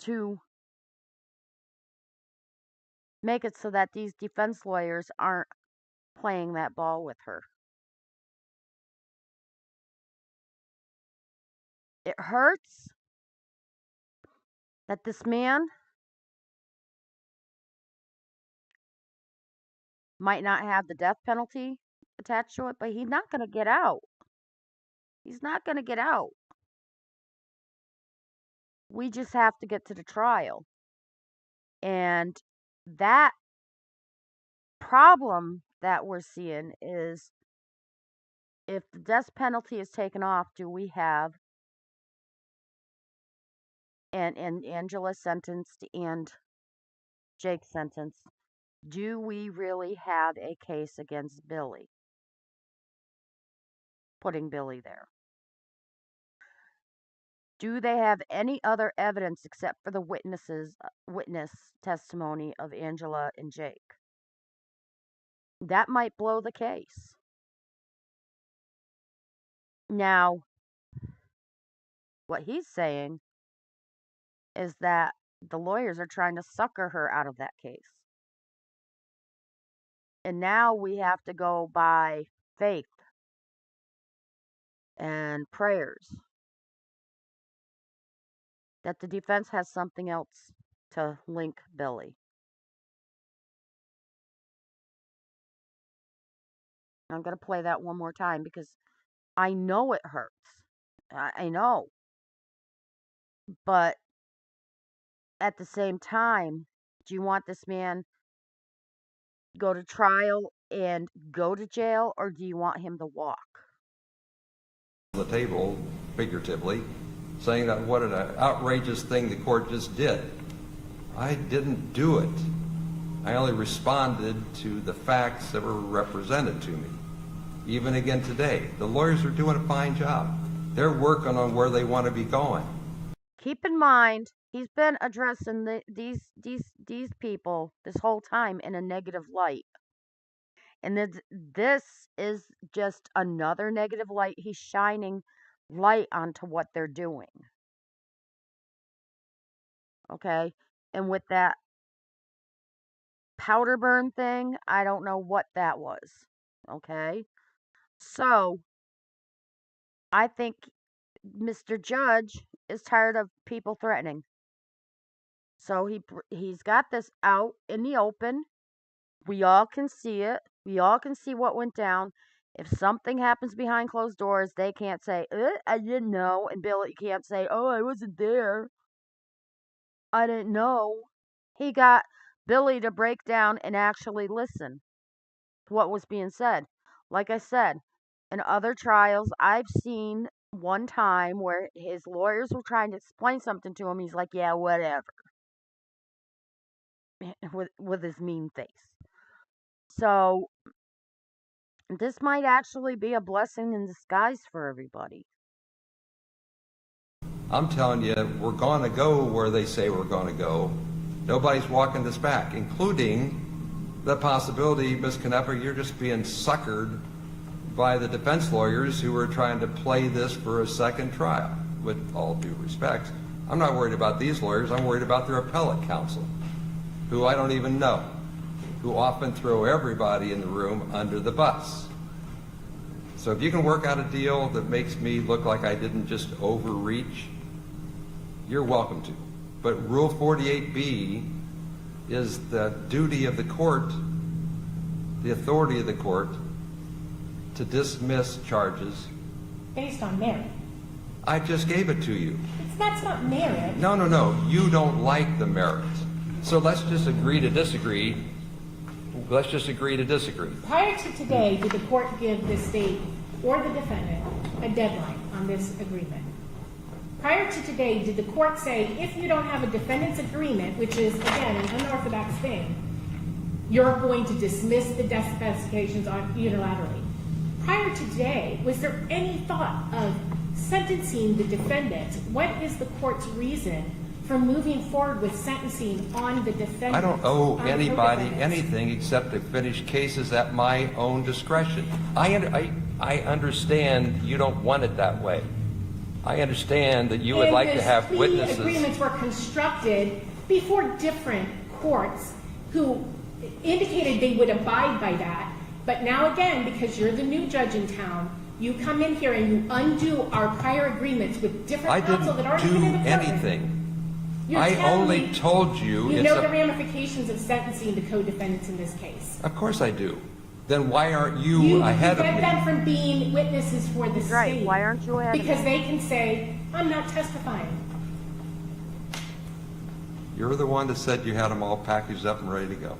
to make it so that these defense lawyers aren't playing that ball with her. It hurts that this man might not have the death penalty attached to it, but he's not going to get out. He's not going to get out. We just have to get to the trial. And that problem that we're seeing is if the death penalty is taken off, do we have and Angela sentenced and Jake sentenced, do we really have a case against Billy? Putting Billy there. Do they have any other evidence except for the witness testimony of Angela and Jake? That might blow the case. Now, what he's saying is that the lawyers are trying to sucker her out of that case. And now we have to go by faith and prayers that the defense has something else to link Billy. I'm going to play that one more time because I know it hurts. I know. But at the same time, do you want this man go to trial and go to jail, or do you want him to walk? The table, figuratively, saying that what an outrageous thing the court just did. I didn't do it. I only responded to the facts that were represented to me. Even again today, the lawyers are doing a fine job. They're working on where they want to be going. Keep in mind, he's been addressing these people this whole time in a negative light. And this is just another negative light. He's shining light onto what they're doing. Okay? And with that powder burn thing, I don't know what that was. Okay? So, I think Mr. Judge is tired of people threatening. So he's got this out in the open. We all can see it. We all can see what went down. If something happens behind closed doors, they can't say, I didn't know. And Billy can't say, oh, I wasn't there. I didn't know. He got Billy to break down and actually listen to what was being said. Like I said, in other trials, I've seen one time where his lawyers were trying to explain something to him. He's like, yeah, whatever. With his mean face. So this might actually be a blessing in disguise for everybody. I'm telling you, we're going to go where they say we're going to go. Nobody's walking this back, including the possibility, Ms. Canepa, you're just being suckered by the defense lawyers who are trying to play this for a second trial. With all due respect, I'm not worried about these lawyers. I'm worried about their appellate counsel, who I don't even know, who often throw everybody in the room under the bus. So if you can work out a deal that makes me look like I didn't just overreach, you're welcome to. But Rule 48B is the duty of the court, the authority of the court, to dismiss charges. Based on merit. I just gave it to you. That's not merit. No. You don't like the merit. So let's just agree to disagree. Let's just agree to disagree. Prior to today, did the court give the state or the defendant a deadline on this agreement? Prior to today, did the court say, if you don't have a defendant's agreement, which is, again, an unorthodox thing, you're going to dismiss the death specifications unilaterally? Prior to today, was there any thought of sentencing the defendant? What is the court's reason for moving forward with sentencing on the defendant? I don't owe on anybody co-defendants? anything except to finish cases at my own discretion. I understand you don't want it that way. I understand that you would And like to have those plea witnesses. agreements were constructed before different courts who indicated they would abide by that. But now again, because you're the new judge in town, you come in here and you undo our prior agreements with different I counsel that didn't aren't do even in the courtroom. anything. You're I telling only me told you you it's know a- the ramifications of sentencing the co-defendants in this case. Of course I do. Then why aren't You you ahead of prevent me? them from being witnesses for the Right, state. why aren't you ahead of Because me? they can say, I'm not testifying. You're the one that said you had them all packaged up and ready to go.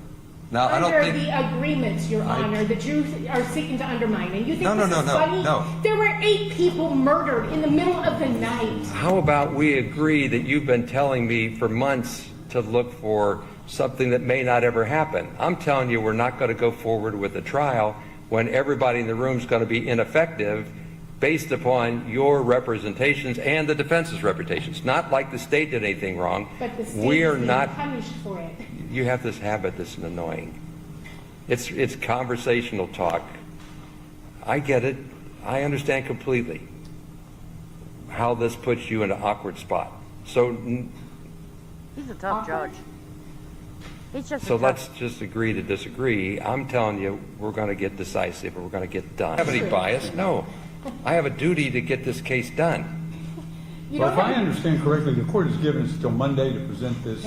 Now, I don't Under think... the agreements, Your I- Honor, that you are seeking to undermine. And you think No, this no, is no, funny? no. There were 8 people murdered in the middle of the night. How about we agree that you've been telling me for months to look for something that may not ever happen? I'm telling you we're not going to go forward with a trial when everybody in the room is going to be ineffective based upon your representations and the defense's reputations. Not like the state did anything wrong. But the state We is are being not... punished for it. You have this habit that's annoying. It's conversational talk. I get it. I understand completely how this puts you in an awkward spot. So He's a tough judge. He's just So a tough. let's just agree to disagree. I'm telling you, we're going to get decisive and we're going to get done. I have any bias? No. I have a duty to get this case done. You Well, don't if I have- understand correctly, the court has given us till Monday to present this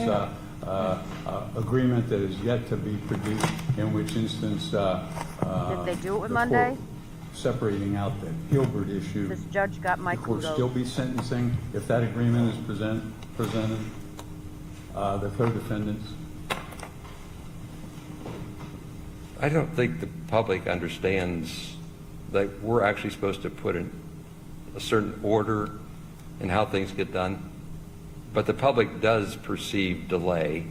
agreement that is yet to be produced, in which instance... Did they do it with the Monday? court, separating out the Gilbert issue, This judge got my the court kudos. still be sentencing if that agreement is presented, the co-defendants. I don't think the public understands that we're actually supposed to put in a certain order in how things get done. But the public does perceive delay.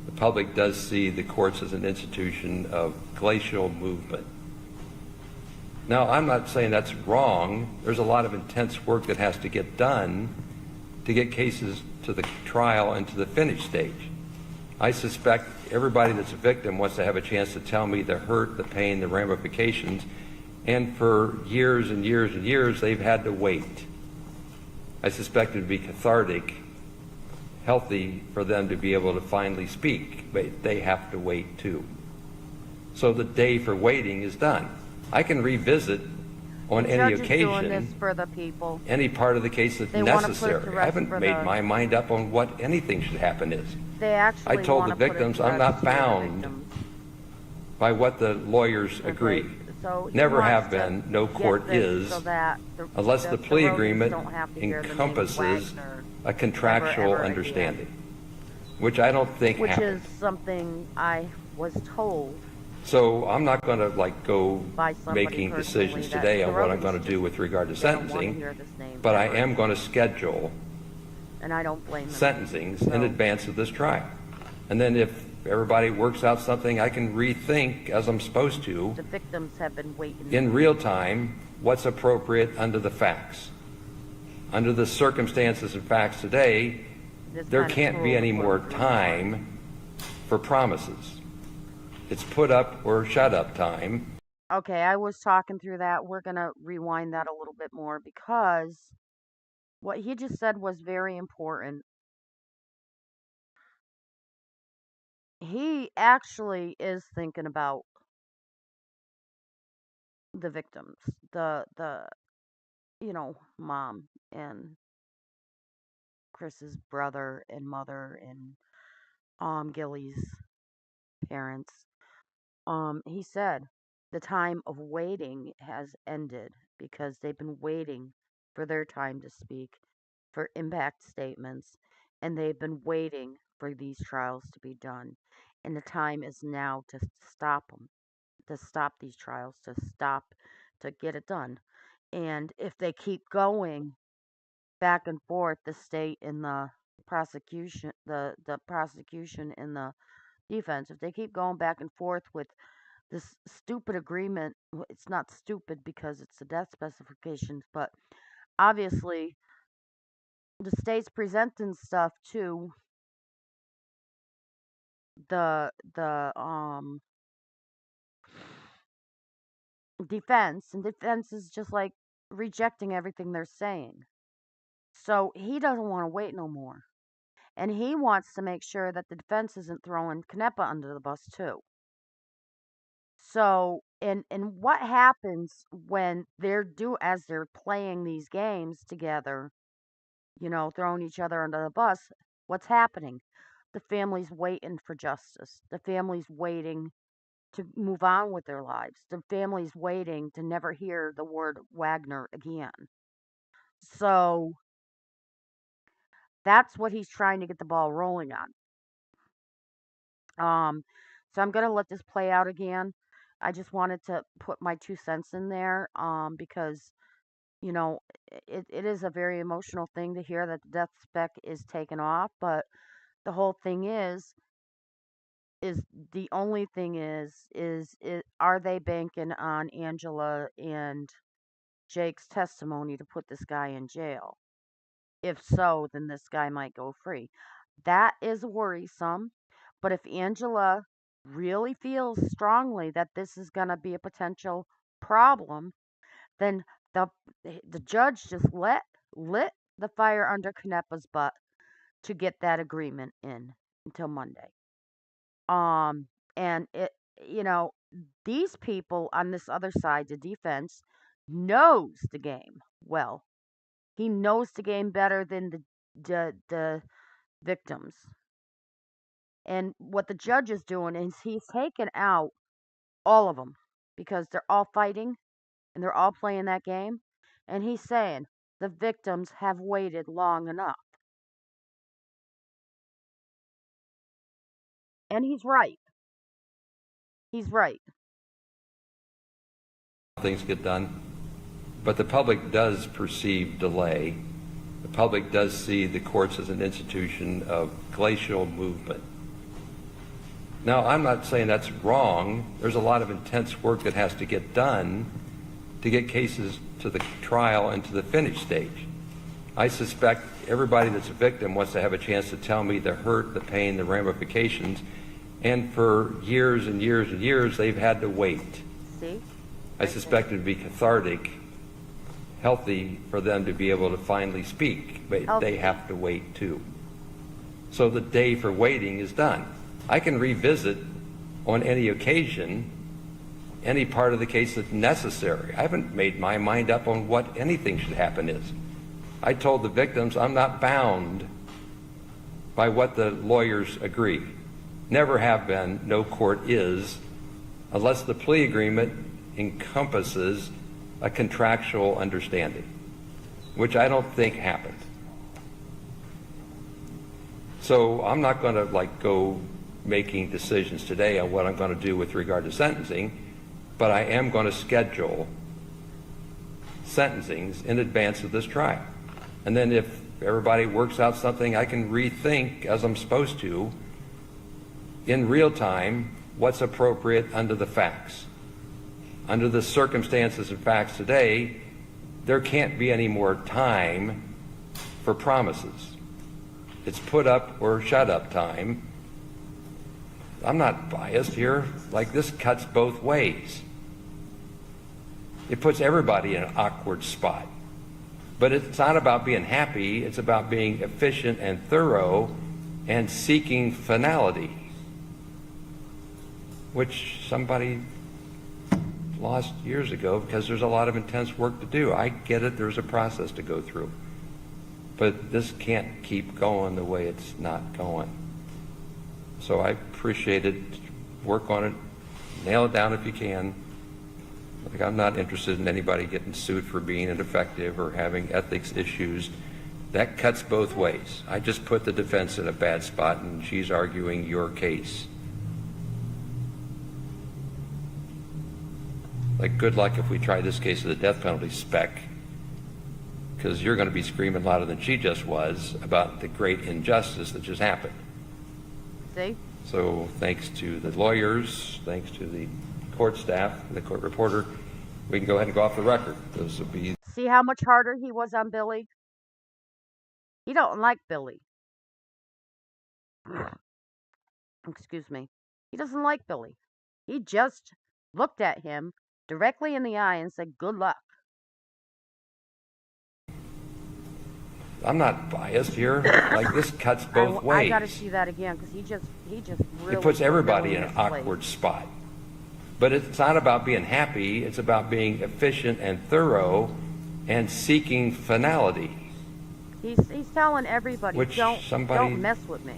The public does see the courts as an institution of glacial movement. Now, I'm not saying that's wrong. There's a lot of intense work that has to get done to get cases to the trial and to the finish stage. I suspect everybody that's a victim wants to have a chance to tell me the hurt, the pain, the ramifications, and for years and years and years, they've had to wait. I suspect it would be cathartic, healthy for them to be able to finally speak, but they have to wait too. So the day for waiting is done. I can revisit on The any judge is doing this occasion for the people. any part of the case that's They wanna put necessary. to I rest haven't for made the- my mind up on what anything should happen is. They actually I told wanna the put it victims to I'm rest not for the bound victims. by what the lawyers Okay, agree. so he Never wants have to been, no get court this is, so that unless the plea Rosies agreement don't have to hear the name encompasses Wagner a contractual ever again. understanding, which I don't think Which happened. is something I was told. So I'm not going to go By somebody making personally decisions that today on what I'm Rosies going to do with regard to They don't wanna sentencing, hear this name but I ever am again. going to schedule And I don't blame them. sentencings in So- advance of this trial. And then if everybody works out something, I can rethink, as I'm supposed to, The victims have been waiting. in real time, what's appropriate under the facts. Under the circumstances and facts today, This there kind of can't be cruel any more before- time for promises. It's put up or shut up time. Okay, I was talking through that. We're gonna rewind that a little bit more because what he just said was very important. He actually is thinking about the victims, the mom and Chris's brother and mother and Gilly's parents. He said the time of waiting has ended because they've been waiting for their time to speak, for impact statements, and they've been waiting for these trials to be done. And the time is now to stop them, to stop these trials, to get it done. And if they keep going back and forth, the state and the prosecution, the prosecution and the defense, if they keep going back and forth with this stupid agreement, it's not stupid because it's the death specifications, but obviously the state's presenting stuff to the defense, and defense is just like rejecting everything they're saying. So he doesn't want to wait no more. And he wants to make sure that the defense isn't throwing Canepa under the bus too. So, and what happens when as they're playing these games together, throwing each other under the bus, what's happening? The family's waiting for justice. The family's waiting to move on with their lives. The family's waiting to never hear the word Wagner again. So that's what he's trying to get the ball rolling on. So I'm gonna let this play out again. I just wanted to put my 2 cents in there, because you know it is a very emotional thing to hear that the death spec is taken off. But the whole thing is the only thing is are they banking on Angela and Jake's testimony to put this guy in jail? If so, then this guy might go free. That is worrisome. But if Angela really feels strongly that this is going to be a potential problem, then the the judge just lit the fire under Canepa's butt to get that agreement in until Monday. And you know, these people on this other side, the defense, knows the game well. He knows the game better than the victims. And what the judge is doing is he's taken out all of them because they're all fighting and they're all playing that game. And he's saying the victims have waited long enough. And he's right. He's right. Things get done, but the public does perceive delay. The public does see the courts as an institution of glacial movement. Now, I'm not saying that's wrong. There's a lot of intense work that has to get done to get cases to the trial and to the finish stage. I suspect everybody that's a victim wants to have a chance to tell me the hurt, the pain, the ramifications, and for years and years and years, they've had to wait. See? I suspect it would be cathartic, healthy for them to be able to finally speak, but Healthy. they have to wait too. So the day for waiting is done. I can revisit on any occasion any part of the case that's necessary. I haven't made my mind up on what anything should happen is. I told the victims I'm not bound by what the lawyers agree. Never have been, no court is, unless the plea agreement encompasses a contractual understanding, which I don't think happened. So I'm not going to go making decisions today on what I'm going to do with regard to sentencing, but I am going to schedule sentencings in advance of this trial. And then if everybody works out something I can rethink as I'm supposed to, in real time what's appropriate under the facts. Under the circumstances and facts today, there can't be any more time for promises. It's put up or shut up time. I'm not biased here. Like, this cuts both ways. It puts everybody in an awkward spot. But it's not about being happy, it's about being efficient and thorough and seeking finality, which somebody lost years ago because there's a lot of intense work to do. I get it, there's a process to go through. But this can't keep going the way it's not going. So I appreciate it. Work on it. Nail it down if you can. Like, I'm not interested in anybody getting sued for being ineffective or having ethics issues. That cuts both ways. I just put the defense in a bad spot, and she's arguing your case. Like, good luck if we try this case of the death penalty spec, because you're going to be screaming louder than she just was about the great injustice that just happened. See? So thanks to the lawyers, thanks to the court staff, the court reporter, we can go ahead and go off the record. Those will be... See how much harder he was on Billy? He don't like Billy. Excuse me. He doesn't like Billy. He just looked at him directly in the eye and said, good luck. I'm not biased here. Like, this cuts both ways. I got to see that again, because he just really... It puts everybody really in an misplaced. awkward spot. But it's not about being happy, it's about being efficient and thorough and seeking finality. He's telling everybody, Which don't somebody mess with me.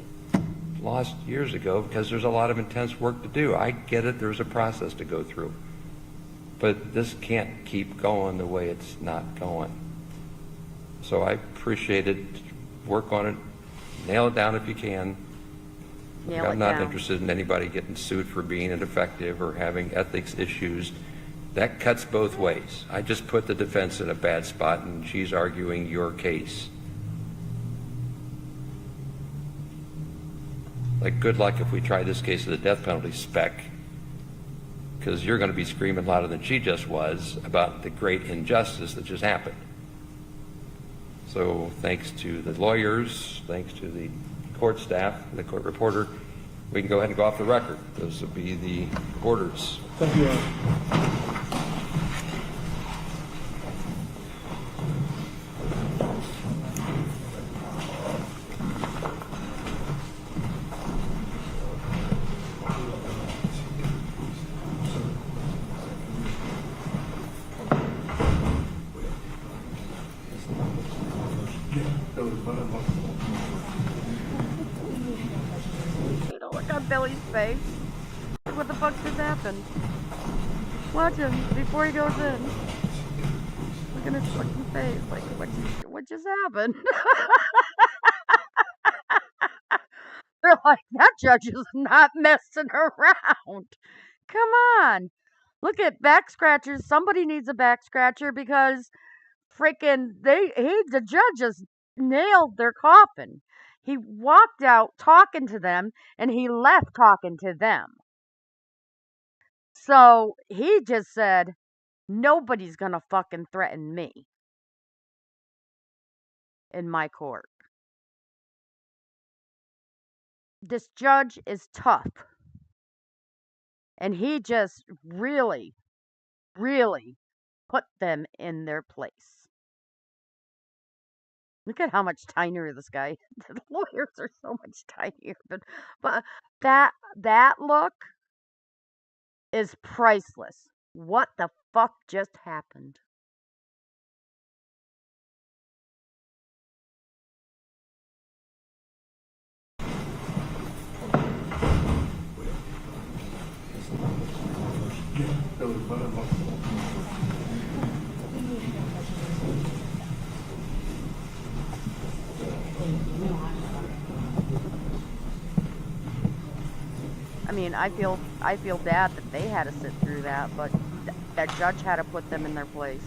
lost years ago because there's a lot of intense work to do. I get it, there's a process to go through. But this can't keep going the way it's not going. So I appreciate it. Work on it. Nail it down if you can. Nail I'm it not down. interested in anybody getting sued for being ineffective or having ethics issues. That cuts both ways. I just put the defense in a bad spot, and she's arguing your case. Like, good luck if we try this case of the death penalty spec, because you're going to be screaming louder than she just was about the great injustice that just happened. So thanks to the lawyers, thanks to the court staff, the court reporter, we can go ahead and go off the record. Those will be the orders. Thank you, Your Honor. You know, look on Billy's face. What the fuck just happened? Watch him before he goes in. Look at his fucking face. Like, what just happened? They're like, that judge is not messing around. Come on. Look at back scratchers. Somebody needs a back scratcher because freaking the judge just nailed their coffin. He walked out talking to them and he left talking to them. So he just said, nobody's gonna fucking threaten me in my court. This judge is tough. And he just really, really put them in their place. Look at how much tinier this guy. The lawyers are so much tinier, but that look is priceless. What the fuck just happened? I mean, I feel bad that they had to sit through that, but that judge had to put them in their place.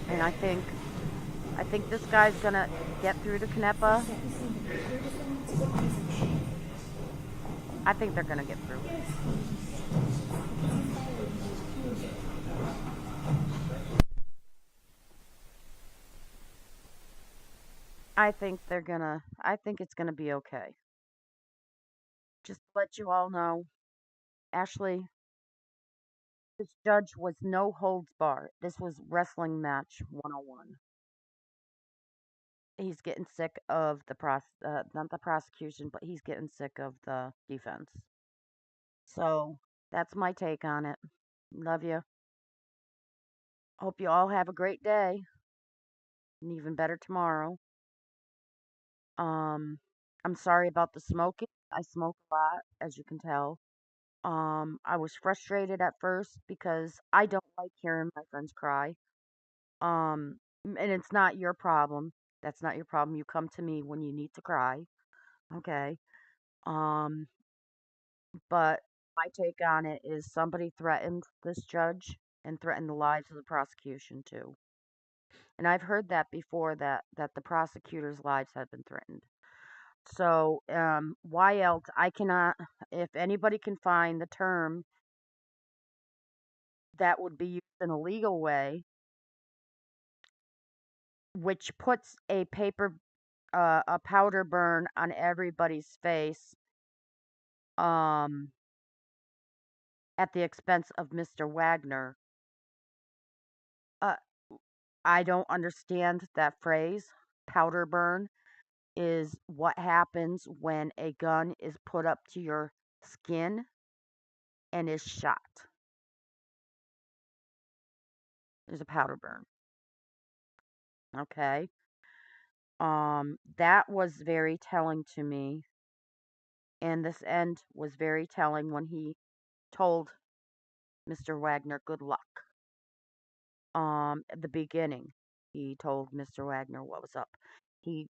And I think this guy's gonna get through to Canepa. I think they're gonna get through it. I think it's gonna be okay. Just to let you all know, Ashley, this judge was no holds bar. This was wrestling match 101. He's getting sick of not the prosecution, but he's getting sick of the defense. So that's my take on it. Love you. Hope you all have a great day and even better tomorrow. Um, I'm sorry about the smoking. I smoke a lot, as you can tell. I was frustrated at first because I don't like hearing my friends cry. And it's not your problem. That's not your problem. You come to me when you need to cry. Okay. Um, but my take on it is somebody threatened this judge and threatened the lives of the prosecution too. And I've heard that before that the prosecutors' lives have been threatened. So, why else? I cannot, if anybody can find the term that would be used in a legal way, which puts a powder burn on everybody's face, um, at the expense of Mr. Wagner. Uh, I don't understand that phrase. Powder burn is what happens when a gun is put up to your skin and is shot. There's a powder burn. Okay. That was very telling to me, and this end was very telling when he told Mr. Wagner good luck. At the beginning, he told Mr. Wagner what was up. He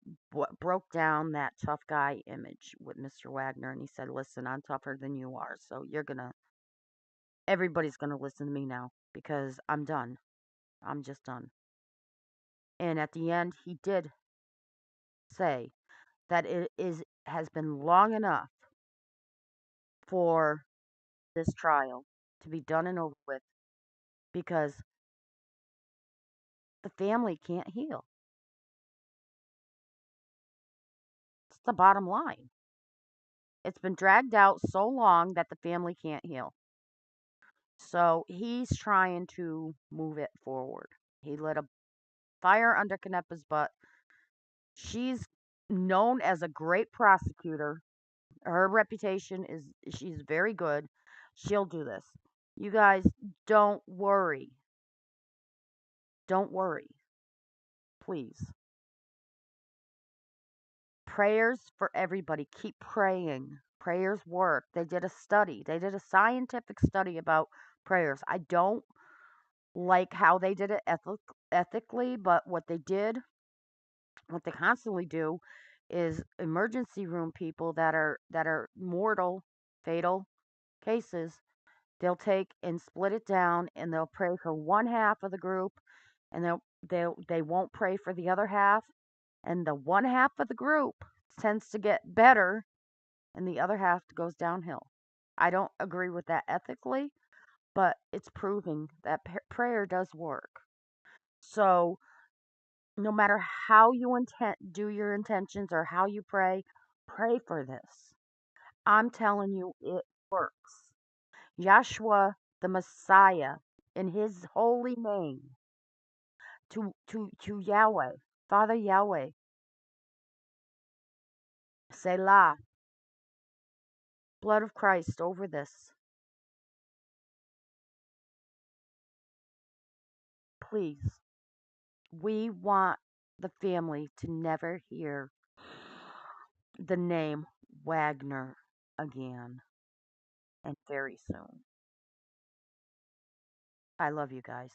broke down that tough guy image with Mr. Wagner, and he said, "Listen, I'm tougher than you are, so everybody's gonna listen to me now because I'm done. I'm just done." And at the end, he did say that it is has been long enough for this trial to be done and over with because the family can't heal. It's the bottom line. It's been dragged out so long that the family can't heal. So he's trying to move it forward. He lit a fire under Canepa's butt. She's known as a great prosecutor. Her reputation is she's very good. She'll do this. You guys, don't worry. Don't worry. Please. Prayers for everybody. Keep praying. Prayers work. They did a study. They did a scientific study about prayers. I don't like how they did it ethically, but what they constantly do is emergency room people that are mortal, fatal cases. They'll take and split it down and they'll pray for one half of the group and they won't pray for the other half, and the one half of the group tends to get better and the other half goes downhill. I don't agree with that ethically, but it's proving that prayer does work. So, no matter how you do your intentions or how you pray, pray for this. I'm telling you, it works. Yahshua, the Messiah, in his holy name, to Yahweh, Father Yahweh, Selah, blood of Christ over this. Please, we want the family to never hear the name Wagner again, and very soon. I love you guys.